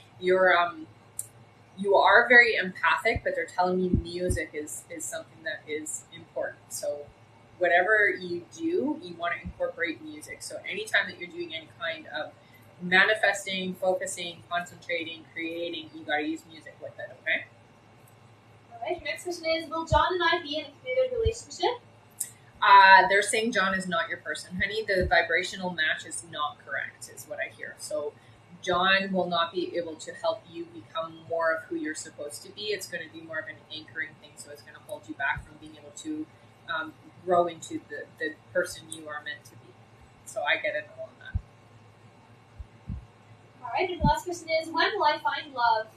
You are very empathic, but they're telling me music is something that is important. So whatever you do, you want to incorporate music. So anytime that you're doing any kind of manifesting, focusing, concentrating, creating, you got to use music with it, okay? All right, your next question is, will John and I be in a committed relationship? They're saying John is not your person, honey. The vibrational match is not correct, is what I hear. So John will not be able to help you become more of who you're supposed to be. It's going to be more of an anchoring thing, so it's going to hold you back from being able to grow into the person you are meant to be. So I get it all on that. All right, and the last question is, when will I find love?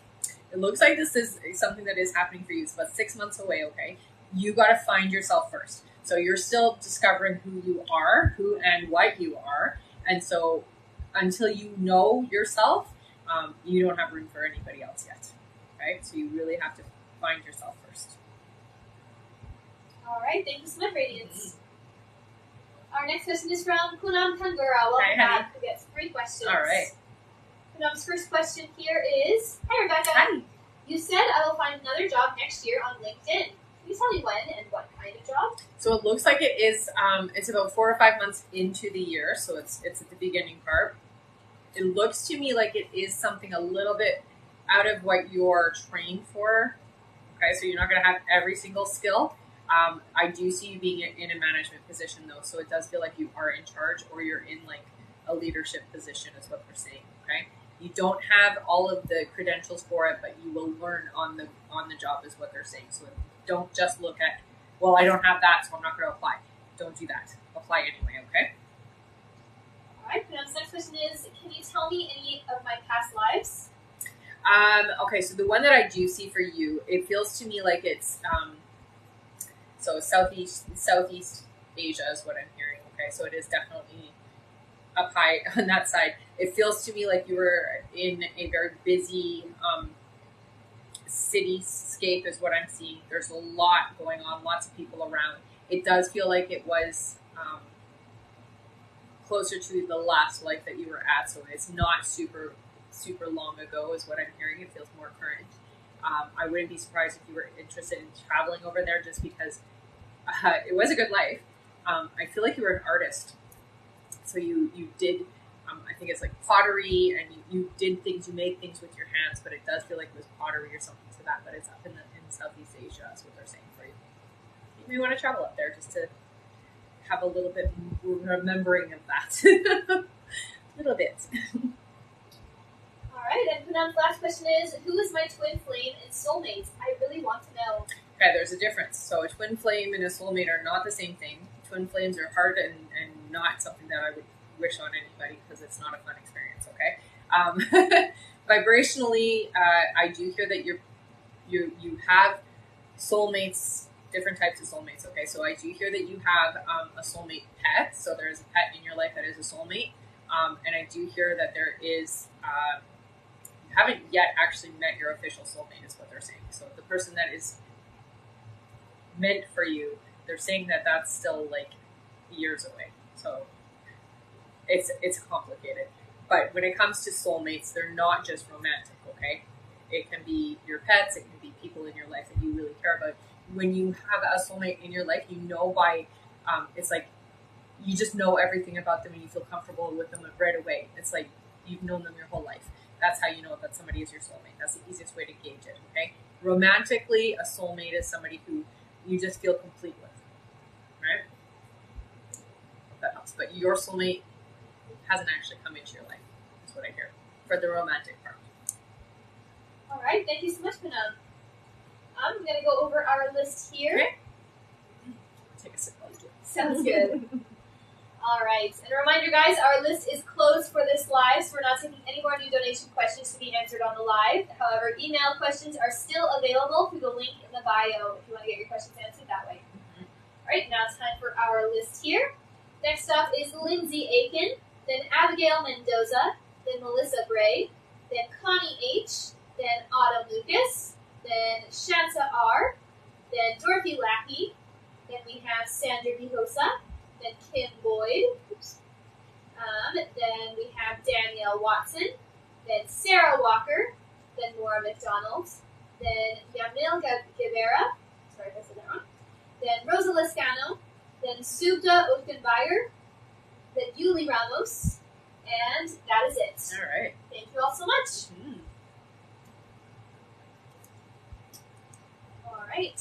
It looks like this is something that is happening for you. It's about 6 months away, okay? You got to find yourself first. So you're still discovering who you are, who and what you are. And so until you know yourself, you don't have room for anybody else yet, okay? So you really have to find yourself first. All All right, thank you so much, Radiance. Our next question is from Poonam Kangura. Welcome back. We get 3 questions. All right. Poonam's first question here is, hi, Rebecca. Hi. You said I will find another job next year on LinkedIn. Can you tell me when and what kind of job? So it looks like it is. It's about 4 or 5 months into the year, so it's at the beginning part. It looks to me like it is something a little bit out of what you're trained for. Okay, so you're not going to have every single skill. I do see you being in a management position though, so it does feel like you are in charge or you're in like a leadership position, is what they're saying. Okay, you don't have all of the credentials for it, but you will learn on the job, is what they're saying. So don't just look at, well, I don't have that, so I'm not going to apply. Don't do that. Apply anyway. Okay. All right. Poonam's next question is, can you tell me any of my past lives? Okay, so the one that I do see for you, it feels to me like it's so Southeast Asia is what I'm hearing. Okay, so it is definitely up high on that side. It feels to me like you were in a very busy cityscape is what I'm seeing. There's a lot going on, lots of people around. It does feel like it was closer to the last life that you were at, so it's not super long ago is what I'm hearing. It feels more current. I wouldn't be surprised if you were interested in traveling over there, just because it was a good life. I feel like you were an artist, so you did I think it's like pottery, and you did things, you made things with your hands, but it does feel like it was pottery or something to that, but it's up in Southeast Asia is what they're saying for you. You may want to travel up there just to have a little bit remembering of that. A little bit. All right, and Poonam's last question is, who is my twin flame and soulmate? I really want to know. Okay, there's a difference. So a twin flame and a soulmate are not the same thing. Twin flames are hard and not something that I would wish on anybody, because it's not a fun experience. Okay, vibrationally, I do hear that you have soulmates, different types of soulmates. Okay, so I do hear that you have a soulmate pet. So there is a pet in your life that is a soulmate, and I do hear that there is. You haven't yet actually met your official soulmate, is what they're saying. So the person that is meant for you, they're saying that that's still like years away. So it's complicated. But when it comes to soulmates, they're not just romantic, okay? It can be your pets, it can be people in your life that you really care about. When you have a soulmate in your life, you know by, it's like you just know everything about them and you feel comfortable with them right away. It's like you've known them your whole life. That's how you know that somebody is your soulmate. That's the easiest way to gauge it, okay? Romantically, a soulmate is somebody who you just feel complete with, right? Hope that helps. But your soulmate hasn't actually come into your life, is what I hear, for the romantic part. All right, thank you so much, Poonam. I'm going to go over our list here. Okay. Take a sip while you do it. Sounds good. All right, and a reminder, guys, our list is closed for this live, so we're not taking any more new donation questions to be answered on the live. However, email questions are still available through the link in the bio if you want to get your questions answered that way. All right, now it's time for our list here. Next up is Lindsay Aiken, then Abigail Mendoza, then Melissa Bray, then Connie H., then Autumn Lucas, then Shanta R., then Dorothy Lackey, then we have Sandra Vihosa, then Kim Boyd, then we have Danielle Watson, then Sarah Walker, then Nora McDonald, then Yamil Guevara, sorry if I said that wrong, then Rosa Lescano, then Subda Otkenbayer, then Yuli Ramos, and that is it. All right. Thank you all so much. All right.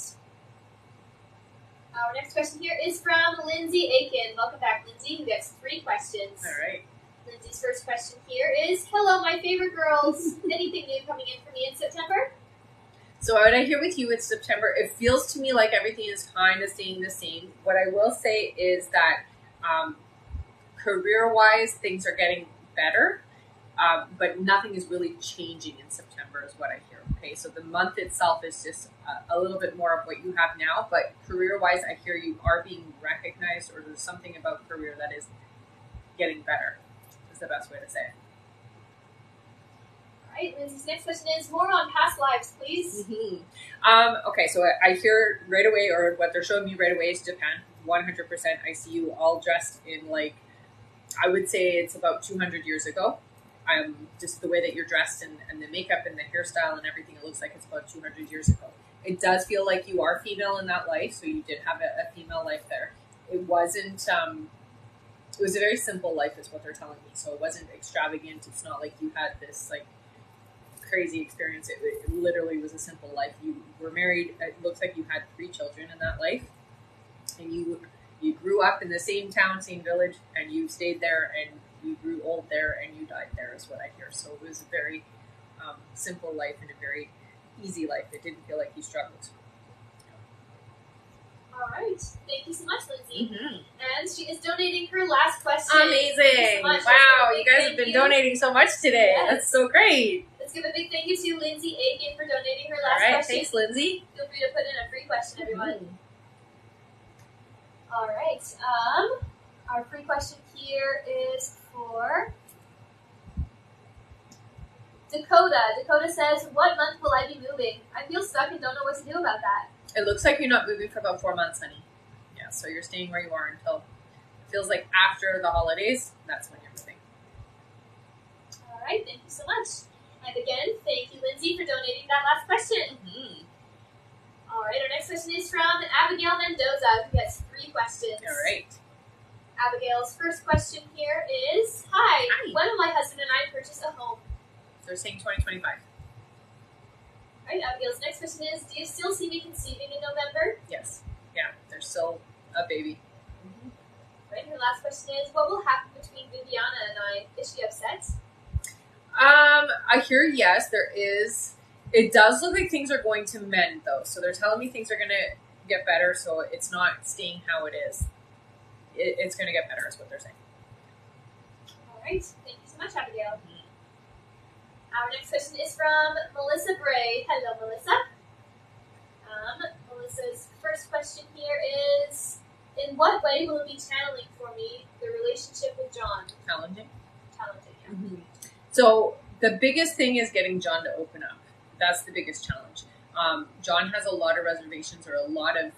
Our next question here is from Lindsay Aiken. Welcome back, Lindsay, who gets 3 questions. All right. Lindsay's first question here is, hello, my favorite girls. Anything new coming in for me in September? So what I hear with you, it's September. It feels to me like everything is kind of staying the same. What I will say is that career-wise, things are getting better, but nothing is really changing in September is what I hear. Okay, so the month itself is just a little bit more of what you have now, but career-wise, I hear you are being recognized, or there's something about career that is getting better, is the best way to say it. Alright, Lindsay's next question is more on past lives, please. Okay, so I hear right away, or what they're showing me right away is Japan. 100% I see you all dressed in, like, I would say it's about 200 years ago. Just the way that you're dressed and the makeup and the hairstyle and everything, it looks like it's about 200 years ago. It does feel like you are female in that life, so you did have a female life there. It wasn't, it was a very simple life is what they're telling me. So it wasn't extravagant. It's not like you had this, like, crazy experience. It literally was a simple life. You were married. It looks like you had 3 children in that life. And you grew up in the same town, same village, and you stayed there, and you grew old there, and you died there, is what I hear. So it was a very simple life and a very easy life. It didn't feel like you struggled. All right. Thank you so much, Lindsay. And she is donating her last question. Amazing. So much. Wow, you guys have been donating so much today. Yes. That's so great. Let's give a big thank you to Lindsay Aiken for donating her last All right, question. thanks, Lindsay. Feel free to put in a free question, everyone. All right. Our free question here is for Dakota. Dakota says, "What month will I be moving? I feel stuck and don't know what to do about that." It looks like you're not moving for about 4 months, honey. Yeah, so you're staying where you are until it feels like after the holidays. That's when you're moving. All right. Thank you so much. And again, thank you, Lindsay, for donating that last question. All right. Our next question is from Abigail Mendoza, who has 3 questions. All right. Abigail's first question here is, Hi. When will my husband and I purchase a home? They're saying 2025. All right, Abigail's next question is, do you still see me conceiving in November? Yes. Yeah, there's still a baby. Right, her last question is, what will happen between Viviana and I? Is she upset? I hear yes, there is. It does look like things are going to mend, though. So they're telling me things are going to get better, so it's not staying how it is. It's going to get better, is what they're saying. All right, thank you so much, Abigail. Our next question is from Melissa Bray. Hello, Melissa. Melissa's first question here is, in what way will it be channeling for me, the relationship with John? Challenging. Challenging, yeah. So the biggest thing is getting John to open up. That's the biggest challenge. John has a lot of reservations or a lot of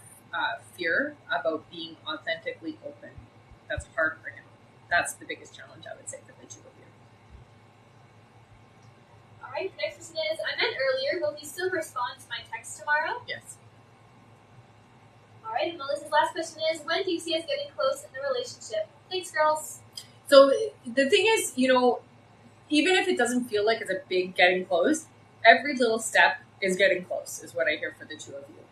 fear about being authentically open. That's hard for him. That's the biggest challenge, I would say, for the 2 of you. All right, the next question is, I meant earlier, will he still respond to my text tomorrow? Yes. All right, and Melissa's last question is, when do you see us getting close in the relationship? Thanks, girls. So the thing is, even if it doesn't feel like it's a big getting close, every little step is getting close, is what I hear for the 2 of you.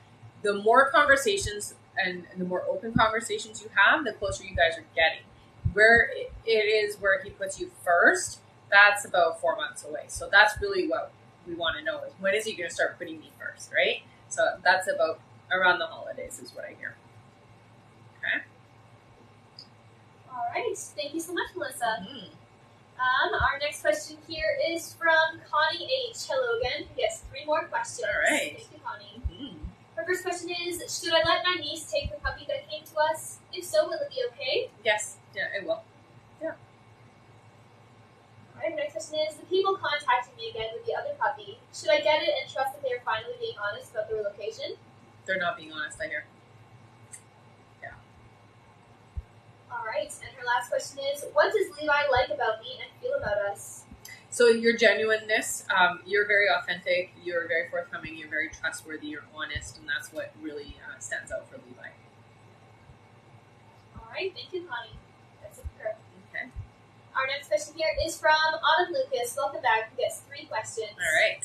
The more conversations and the more open conversations you have, the closer you guys are getting. Where it is where he puts you first, that's about 4 months away. So that's really what we want to know is, when is he going to start putting me first, right? So that's about around the holidays is what I hear. Okay. All right. Thank you so much, Melissa. Our next question here is from Connie H. Hello again. Yes, 3 more questions. All right. Thank you, Connie. Her first question is, should I let my niece take the puppy that came to us? If so, will it be okay? Yes. Yeah, it will. Yeah. All right, next question is, the people contacting me again with the other puppy, should I get it and trust that they are finally being honest about the relocation? They're not being honest, I hear. Yeah. All right, and her last question is, what does Levi like about me and feel about us? So your genuineness, you're very authentic, you're very forthcoming, you're very trustworthy, you're honest, and that's what really stands out for Levi. All right, thank you, Connie. That's it for her. Okay. Our next question here is from Autumn Lucas. Welcome back. Who gets 3 questions. All right.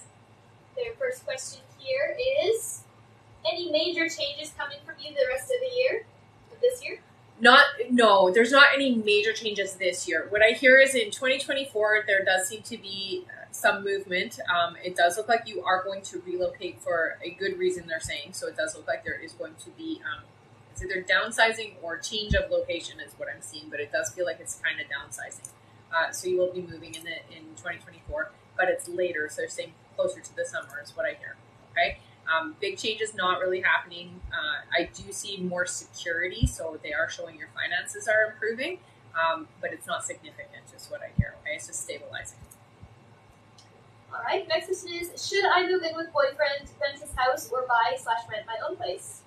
Their first question here is, any major changes coming from you the rest of the year, this year? No, there's not any major changes this year. What I hear is in 2024, there does seem to be some movement. It does look like you are going to relocate for a good reason, they're saying. So it does look like there is going to be, it's either downsizing or change of location is what I'm seeing, but it does feel like it's kind of downsizing. So you will be moving in 2024, but it's later. So they're saying closer to the summer is what I hear. Okay. Big changes not really happening. I do see more security, so they are showing your finances are improving, but it's not significant, is what I hear. Okay, it's just stabilizing. Alright, next question is, should I move in with boyfriend, rent his house, or buy/rent my own place?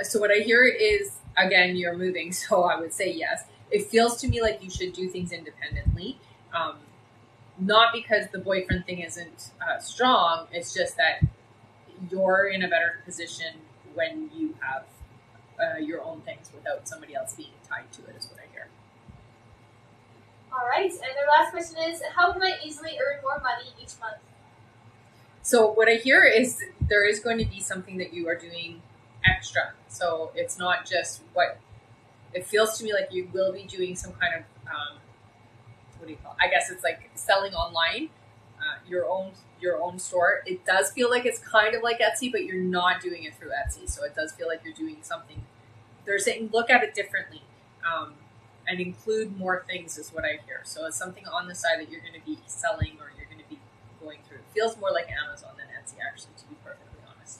So what I hear is, again, you're moving, so I would say yes. It feels to me like you should do things independently. Not because the boyfriend thing isn't strong, it's just that you're in a better position when you have your own things without somebody else being tied to it, is what I hear. Alright, and their last question is, how can I easily earn more money each month? So what I hear is there is going to be something that you are doing extra. So it's not just what it feels to me like you will be doing some kind of what do you call it? I guess it's like selling online, your own store. It does feel like it's kind of like Etsy, but you're not doing it through Etsy. So it does feel like you're doing something. They're saying look at it differently and include more things is what I hear. So it's something on the side that you're going to be selling or you're going to be going through. It feels more like Amazon than Etsy, actually, to be perfectly honest.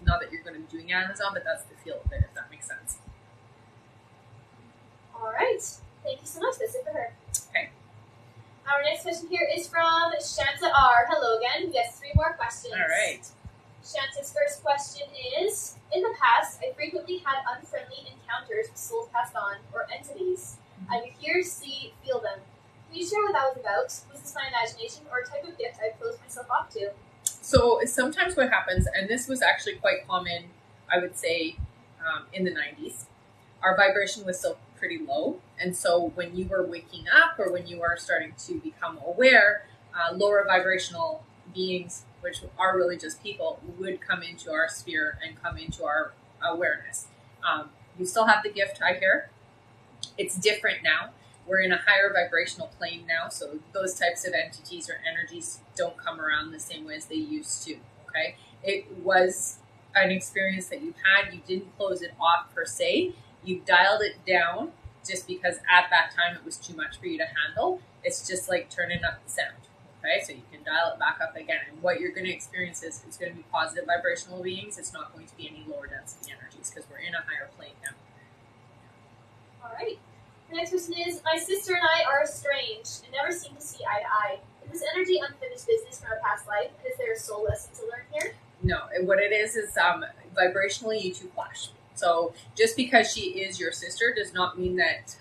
Not that you're going to be doing Amazon, but that's the feel of it, if that makes sense. All right. Thank you so much. That's it for her. Okay. Our next question here is from Shanta R. Hello again. We have 3 more questions. All right. Shanta's first question is, in the past, I frequently had unfriendly encounters with souls passed on or entities. I could hear, see, feel them. Can you share what that was about? Was this my imagination or a type of gift I closed myself off to? So sometimes what happens, and this was actually quite common, I would say, in the 90s, our vibration was still pretty low. And so when you were waking up or when you are starting to become aware, lower vibrational beings, which are really just people, would come into our sphere and come into our awareness. You still have the gift, I hear. It's different now. We're in a higher vibrational plane now, so those types of entities or energies don't come around the same way as they used to, okay? It was an experience that you've had. You didn't close it off per se. You dialed it down just because at that time it was too much for you to handle. It's just like turning up the sound, okay? So you can dial it back up again. And what you're going to experience is it's going to be positive vibrational beings. It's not going to be any lower density energies because we're in a higher plane now. All right. The next question is, my sister and I are estranged and never seem to see eye to eye. Is this energy unfinished business from a past life? And is there a soul lesson to learn here? No, what it is vibrationally you two clash. So just because she is your sister does not mean that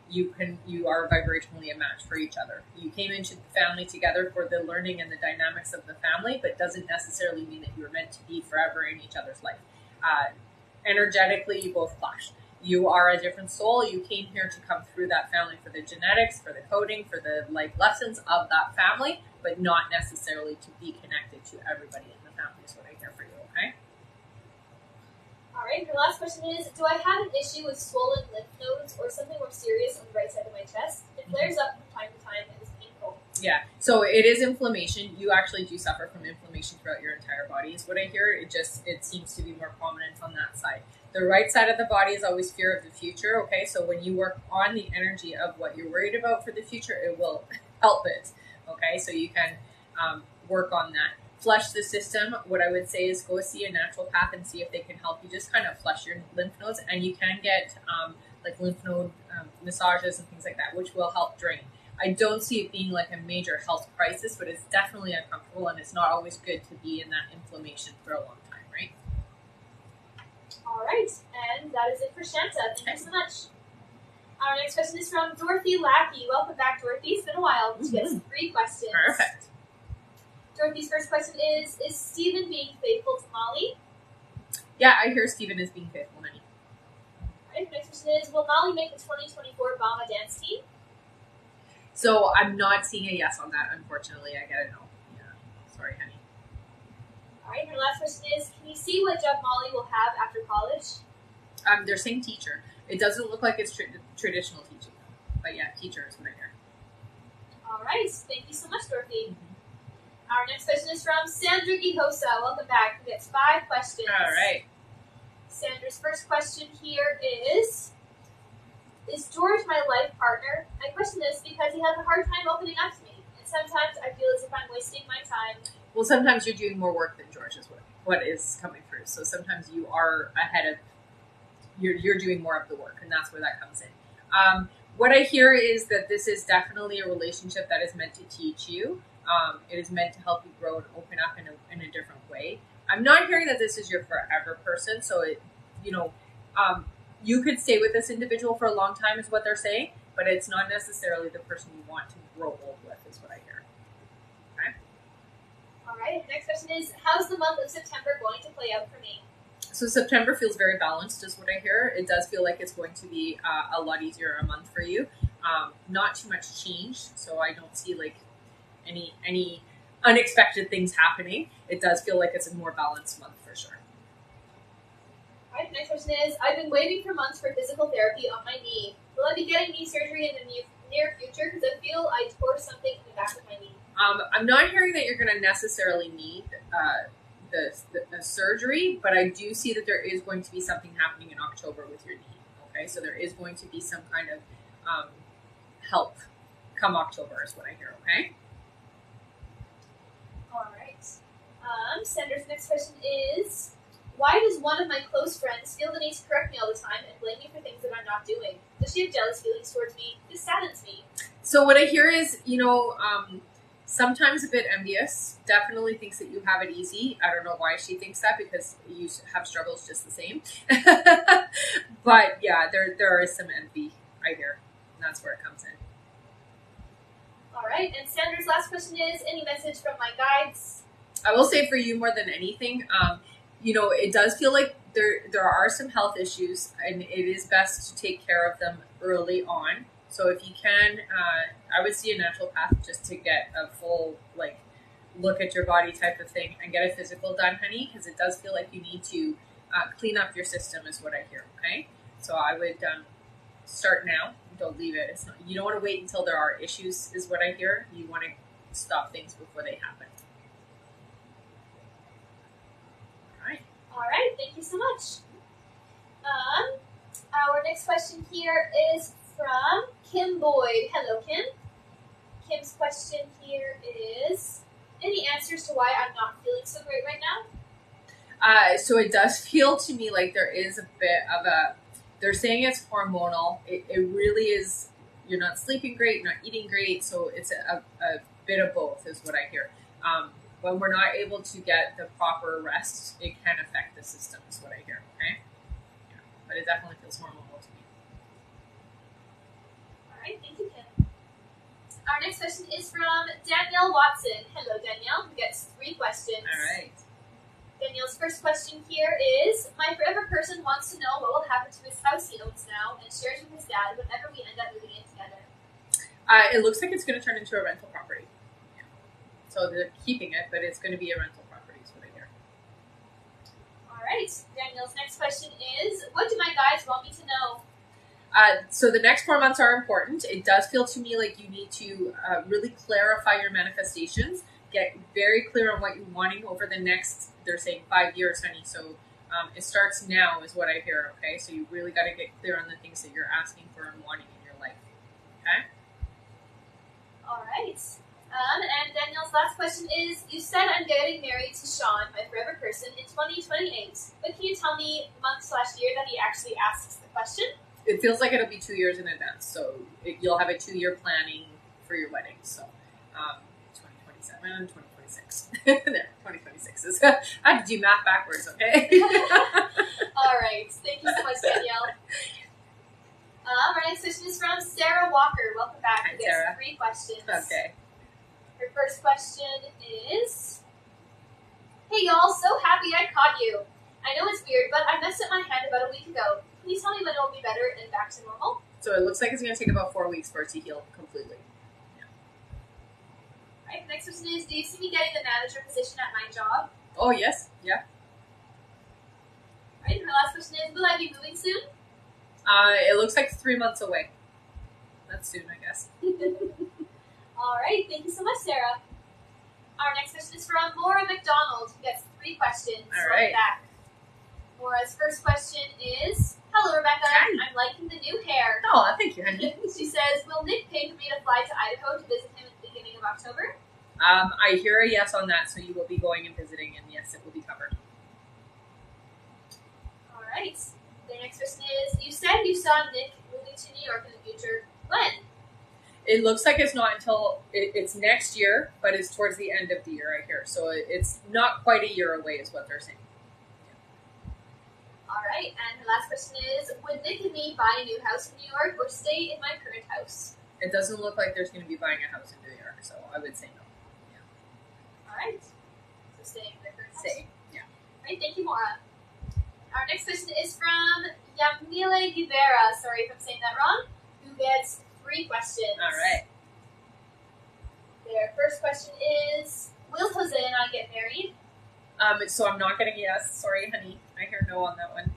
you are vibrationally a match for each other. You came into the family together for the learning and the dynamics of the family, but doesn't necessarily mean that you were meant to be forever in each other's life. Energetically, you both clash. You are a different soul. You came here to come through that family for the genetics, for the coding, for the life lessons of that family, but not necessarily to be connected to everybody in the family is what I hear for you, okay? All right, the last question is, do I have an issue with swollen lymph nodes or something more serious on the right side of my chest? It flares up from time to time and is painful. Yeah, so it is inflammation. You actually do suffer from inflammation throughout your entire body is what I hear. It seems to be more prominent on that side. The right side of the body is always fear of the future, okay? So when you work on the energy of what you're worried about for the future, it will help it, okay? So you can work on that. Flush the system. What I would say is go see a naturopath and see if they can help you just kind of flush your lymph nodes. And you can get like lymph node massages and things like that, which will help drain. I don't see it being like a major health crisis, but it's definitely uncomfortable and it's not always good to be in that inflammation for a long time, right? All right, and that is it for Shanta. Thank you so much. Our next question is from Dorothy Lackey. Welcome back, Dorothy. It's been a while. She has 3 questions. Perfect. Dorothy's first question is Stephen being faithful to Molly? Yeah, I hear Stephen is being faithful, honey. All right, the next question is, will Molly make the 2024 Bama dance team? So I'm not seeing a yes on that, unfortunately. I gotta know. Yeah. Sorry, honey. All right, her last question is, can you see what job Molly will have after college? They're saying teacher. It doesn't look like it's traditional teaching, but yeah, teacher is what I hear. All right, thank you so much, Dorothy. Our next question is from Sandra Gihosa. Welcome back. We have 5 questions. All right. Sandra's first question here is George my life partner? I question this because he has a hard time opening up to me, and sometimes I feel as if I'm wasting my time. Well, sometimes you're doing more work than George is what is coming through. So sometimes you are ahead of, you're doing more of the work, and that's where that comes in. What I hear is that this is definitely a relationship that is meant to teach you. It is meant to help you grow and open up in a different way. I'm not hearing that this is your forever person. So you could stay with this individual for a long time is what they're saying, but it's not necessarily the person you want to grow old with is what I hear. Okay. All right. Next question is, how's the month of September going to play out for me? So September feels very balanced is what I hear. It does feel like it's going to be a lot easier a month for you. Not too much change. So I don't see like any unexpected things happening. It does feel like it's a more balanced month for sure. All right, next question is, I've been waiting for months for physical therapy on my knee. Will I be getting knee surgery in the near future? Because I feel I tore something in the back of my knee. I'm not hearing that you're going to necessarily need the surgery, but I do see that there is going to be something happening in October with your knee. Okay, so there is going to be some kind of help come October is what I hear. Okay. All right. Sandra's next question is, why does one of my close friends feel the need to correct me all the time and blame me for things that I'm not doing? Does she have jealous feelings towards me? This saddens me. So what I hear is, sometimes a bit envious. Definitely thinks that you have it easy. I don't know why she thinks that, because you have struggles just the same. But yeah, there is some envy I hear, and that's where it comes in. All right. And Sandra's last question is, any message from my guides? I will say for you more than anything, it does feel like there are some health issues, and it is best to take care of them early on. So if you can, I would see a naturopath just to get a full look at your body type of thing and get a physical done, honey, because it does feel like you need to clean up your system is what I hear. Okay, so I would start now. Don't leave it. You don't want to wait until there are issues is what I hear. You want to stop things before they happen. All right, thank you so much. Our next question here is from Kim Boyd. Hello, Kim. Kim's question here is, any answers to why I'm not feeling so great right now? So it does feel to me like there is a bit of they're saying it's hormonal. It really is. You're not sleeping great, you're not eating great. So it's a bit of both is what I hear. When we're not able to get the proper rest, it can affect the system, is what I hear, okay? Yeah. But it definitely feels hormonal to me. All right, thank you, Kim. Our next question is from Danielle Watson. Hello, Danielle, who gets 3 questions. All right. Danielle's first question here is, my forever person wants to know what will happen to his house he owns now and shares with his dad whenever we end up moving in together. It looks like it's going to turn into a rental property. So they're keeping it, but it's going to be a rental property is what I hear. All right. Danielle's next question is, what do my guides want me to know? So the next 4 months are important. It does feel to me like you need to really clarify your manifestations, get very clear on what you're wanting over the next, they're saying 5 years, honey. So it starts now is what I hear, okay? So you really got to get clear on the things that you're asking for and wanting in your life, okay? All right. And Danielle's last question is, you said I'm getting married to Sean, my forever person, in 2028. But can you tell me month/year that he actually asks the question? It feels like it'll be 2 years in advance. So you'll have a 2-year planning for your wedding. So 2027, 2026. There, 2026 is. I have to do math backwards, okay? All right. Thank you so much, Danielle. Our next question is from Sarah Walker. Welcome back. Hi, Sarah. 3 questions. Okay. Her first question is, hey y'all, so happy I caught you. I know it's weird, but I messed up my hand about a week ago. Can you tell me when it'll be better and back to normal? So it looks like it's going to take about 4 weeks for it to heal completely. Yeah. Alright, next question is, do you see me getting the manager position at my job? Oh, yes. Yeah. Alright, and her last question is, will I be moving soon? It looks like 3 months away. That's soon, I guess. Alright, thank you so much, Sarah. Our next question is from Maura McDonald, who gets 3 questions. Alright. Back. Maura's first question is, hello, Rebecca. Hi. I'm liking the new hair. Oh, thank you, honey. She says, will Nick pay for me to fly to Idaho to visit him at the beginning of October? I hear a yes on that, so you will be going and visiting, and yes, it will be covered. Alright. The next question is, you said you saw Nick moving to New York in the future. When? It looks like it's not until it's next year, but it's towards the end of the year, I hear. So it's not quite a year away, is what they're saying. All right, and her last question is, would Nick and me buy a new house in New York or stay in my current house? It doesn't look like there's going to be buying a house in New York, so I would say no. All right, so staying in the current house. Stay, yeah. All right, thank you, Maura. Our next question is from Yamile Guevara, sorry if I'm saying that wrong, who gets 3 questions. All right. Their first question is, will Jose and I get married? So I'm not going to guess. Sorry, honey. I hear no on that one.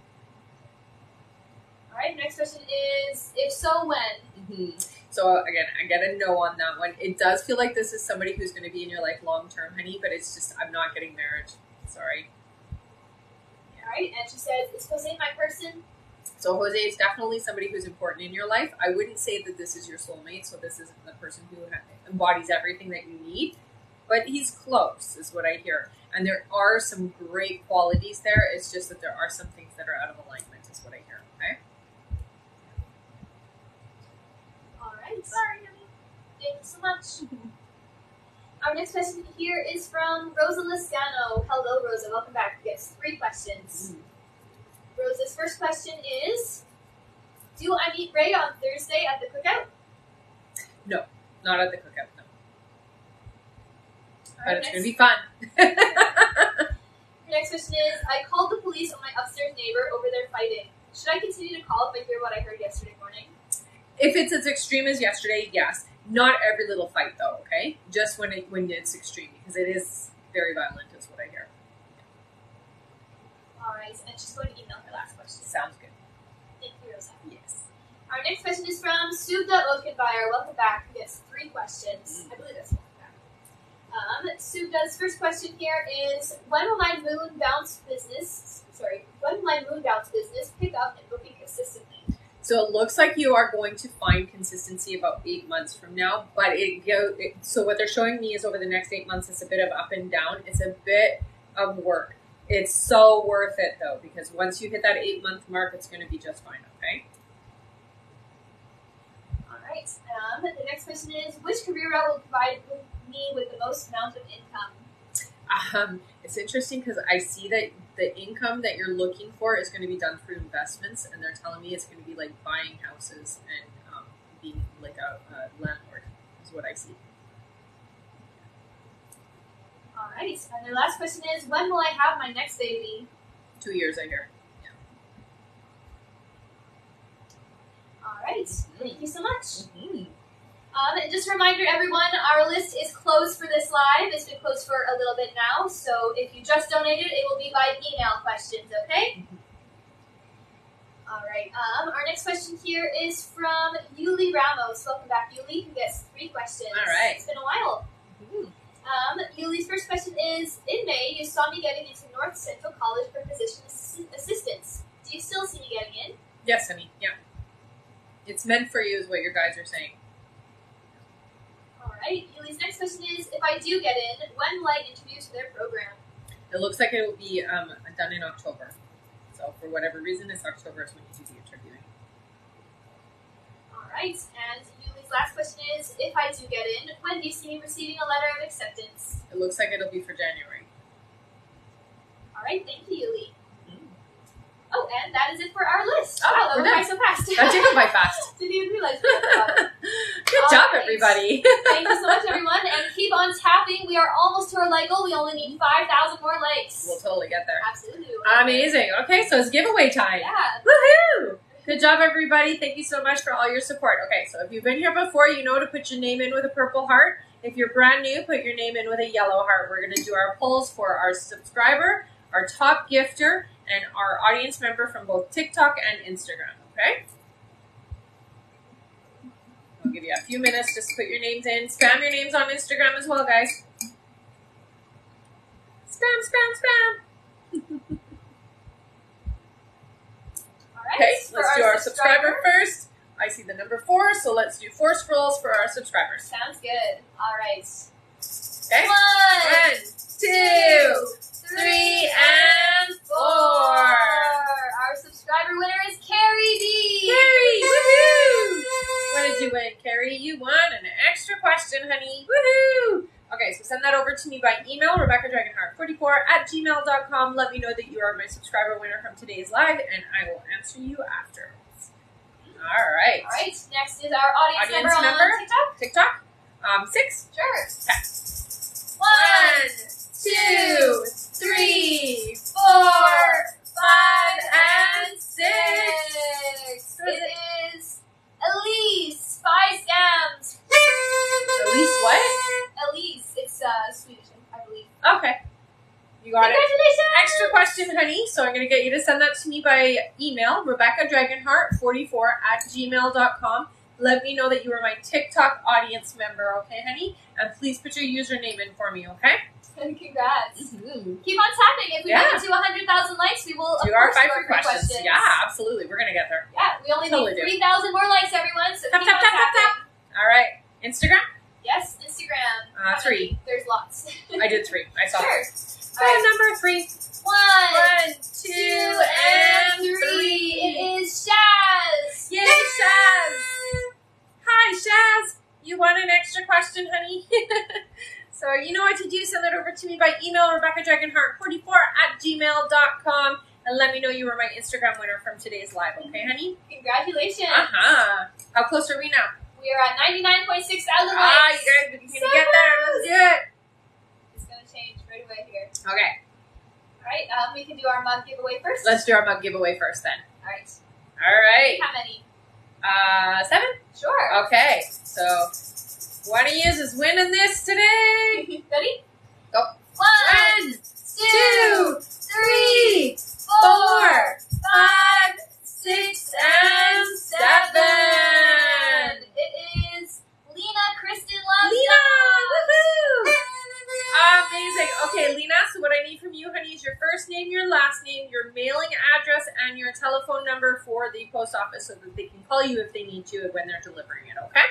All right, next question is, if so, when? Mm-hmm. So again, I get a no on that one. It does feel like this is somebody who's going to be in your life long term, honey, but it's just, I'm not getting marriage. Sorry. All right, and she says, is Jose my person? So Jose is definitely somebody who's important in your life. I wouldn't say that this is your soulmate, so this isn't the person who embodies everything that you need, but he's close, is what I hear. And there are some great qualities there. It's just that there are some things that are out of alignment, is what I hear. Okay. All right. Sorry, honey. Thank you so much. Our next question here is from Rosa Liscano. Hello, Rosa. Welcome back. She gets 3 questions. Rosa's first question is, do I meet Ray on Thursday at the cookout? No, not at the cookout, no. All But right, it's going to be fun. Your next question is, I called the police on my upstairs neighbor over their fighting. Should I continue to call if I hear what I heard yesterday morning? If it's as extreme as yesterday, yes. Not every little fight, though, okay? Just when it's extreme, because it is very violent, is what I hear. All right, and she's going to email her last question. Sounds good. Thank you, Rosa. Yes. Our next question is from Subda Okenbire. Welcome back. Who gets 3 questions. I believe that's welcome back. Subda's first question here is, when will my moon bounce business pick up and booking consistently? So it looks like you are going to find consistency about 8 months from now, but so what they're showing me is over the next 8 months, it's a bit of up and down. It's a bit of work. It's so worth it, though, because once you hit that 8-month mark, it's going to be just fine, okay? All right. The next question is, which career route will provide me with the most amount of income? It's interesting because I see that the income that you're looking for is going to be done through investments, and they're telling me it's going to be like buying houses and being like a landlord is what I see. All right. And the last question is, when will I have my next baby? 2 years, I hear. Yeah. All right. Thank you so much. Mm-hmm. And just a reminder, everyone, our list is closed for this live. It's been closed for a little bit now, so if you just donated, it will be by email questions, okay? All right. Our next question here is from Yuli Ramos. Welcome back, Yuli, who gets 3 questions. All right. It's been a while. Mm-hmm. Yuli's first question is, in May, you saw me getting into North Central College for physician assistance. Do you still see me getting in? Yes, honey. Yeah. It's meant for you is what your guys are saying. Alright, Yuli's next question is, if I do get in, when will I interview for their program? It looks like it will be done in October. So for whatever reason, it's October is when you do the interviewing. Alright, and Yuli's last question is, if I do get in, when do you see me receiving a letter of acceptance? It looks like it'll be for January. Alright, thank you, Yuli. Oh, and that is it for our list. Oh, wow, that we're went by done. so fast. That did go by fast. Didn't even realize we had Good job, everybody. Thank you so much, everyone, and keep on tapping. We are almost to our like goal. We only need 5,000 more likes. We'll totally get there. Absolutely. Amazing. Okay, so it's giveaway time. Yeah. Woohoo! Good job, everybody. Thank you so much for all your support. Okay, so if you've been here before, you know to put your name in with a purple heart. If you're brand new, put your name in with a yellow heart. We're going to do our polls for our subscriber, our top gifter, and our audience member from both TikTok and Instagram, okay? I'll give you a few minutes just to put your names in. Spam your names on Instagram as well, guys. Spam, spam, spam. All right. Okay, let's do our subscriber first. I see the number 4, so let's do 4 scrolls for our subscribers. Sounds good. All right. Okay? 1, 2, 3, and 4. Our subscriber winner is Carrie B. Carrie, woohoo! What did you win, Carrie? You won an extra question, honey. Woohoo! Okay, so send that over to me by email, RebeccaDragonheart44@gmail.com. Let me know that you are my subscriber winner from today's live, and I will answer you afterwards. All right. All right. Next is our audience member on TikTok. TikTok. 6. Sure. 1, 2, 3, 4, 5, and 6. It is Elise. 5 stamps. Elise what? Elise. It's Swedish, I believe. Okay. You got it. Congratulations! Extra question, honey. So I'm going to get you to send that to me by email, RebeccaDragonheart44@gmail.com. Let me know that you are my TikTok audience member, okay, honey? And please put your username in for me, okay? Congrats. Mm-hmm. Keep on tapping. If we make it to 100,000 likes, we will do our 5 free questions. Yeah, absolutely. We're going to get there. Yeah, we only need 3,000 more likes, everyone. So keep on tapping. All right. Instagram? Yes, Instagram. 3. There's lots. I did 3. I saw. Sure. Phone number 3. 1, 2, and 3. It is Shaz. Yay, Shaz. Hi, Shaz. You want an extra question, honey? So you know what to do. Send that over to me by email, RebeccaDragonheart44@gmail.com. And let me know you were my Instagram winner from today's live, okay, honey? Congratulations. How close are we now? We are at 99.6 thousand You likes. guys are going to get there. Let's do it. It's going to change right away here. Okay. All right. We can do our mug giveaway first. Let's do our mug giveaway first then. All right. All right. How many? 7? Sure. Okay. So one of you is winning this today. Ready? Go. 1, 2, 3, 4, 5, 6, and 7. It is Lena Kristen Love. Lena! Woohoo! Amazing. Okay, Lena, so what I need from you, honey, is your first name, your last name, your mailing address, and your telephone number for the post office so that they can call you if they need you when they're delivering it, okay?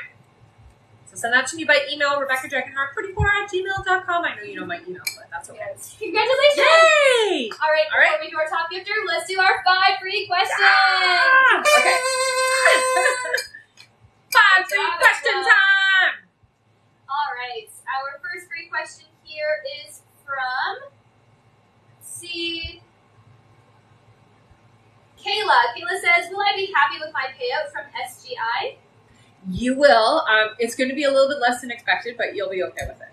So send that to me by email, RebeccaDragonheart44@gmail.com. I know you know my email, but that's okay. Yes. Congratulations! Yay! All right, before we do our top gifter, let's do our 5 free questions. Okay. 5 free question time! All right, our first free question here is from, let's see, Kayla. Kayla says, will I be happy with my payout from SGI? You will. It's going to be a little bit less than expected, but you'll be okay with it.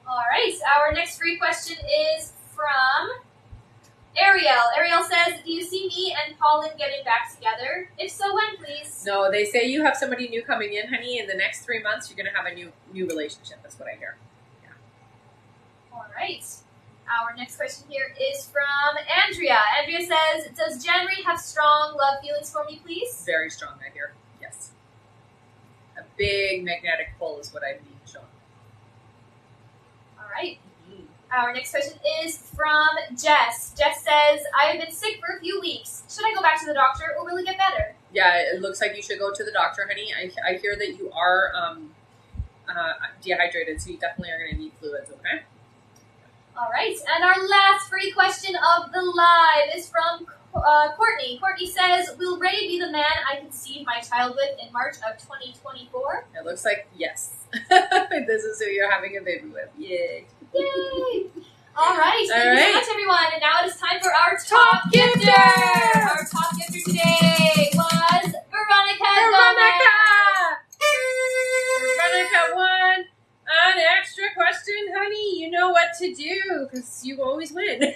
All right. Our next free question is from Ariel. Ariel says, do you see me and Pauline getting back together? If so, when, please? No, they say you have somebody new coming in, honey. In the next 3 months, you're going to have a new relationship. That's what I hear. Yeah. All right. Our next question here is from Andrea. Andrea says, does January have strong love feelings for me, please? Very strong, I hear. Yes. A big magnetic pull is what I'm being shown. All right. Our next question is from Jess. Jess says, I have been sick for a few weeks. Should I go back to the doctor or will it get better? Yeah, it looks like you should go to the doctor, honey. I hear that you are dehydrated, so you definitely are going to need fluids, okay? All right. And our last free question of the live is from Courtney. Courtney says, will Ray be the man I conceived my child with in March of 2024? It looks like yes. This is who you're having a baby with. Yay. Yay! All right. Thank you so much, everyone. And now it is time for our Top gifter. Our top gifter today was Veronica. Veronica won an extra question, honey. You know what to do because you always win.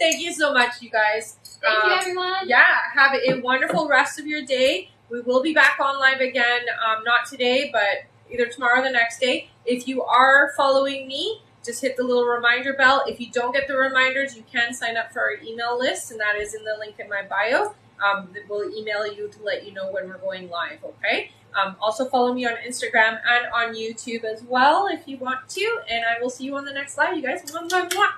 Thank you so much, you guys. Thank you, everyone. Yeah, have a wonderful rest of your day. We will be back on live again, not today, but either tomorrow or the next day. If you are following me, just hit the little reminder bell. If you don't get the reminders, you can sign up for our email list, and that is in the link in my bio. We'll email you to let you know when we're going live, okay? Also follow me on Instagram and on YouTube as well if you want to, and I will see you on the next live, you guys. Mwah, mwah, mwah.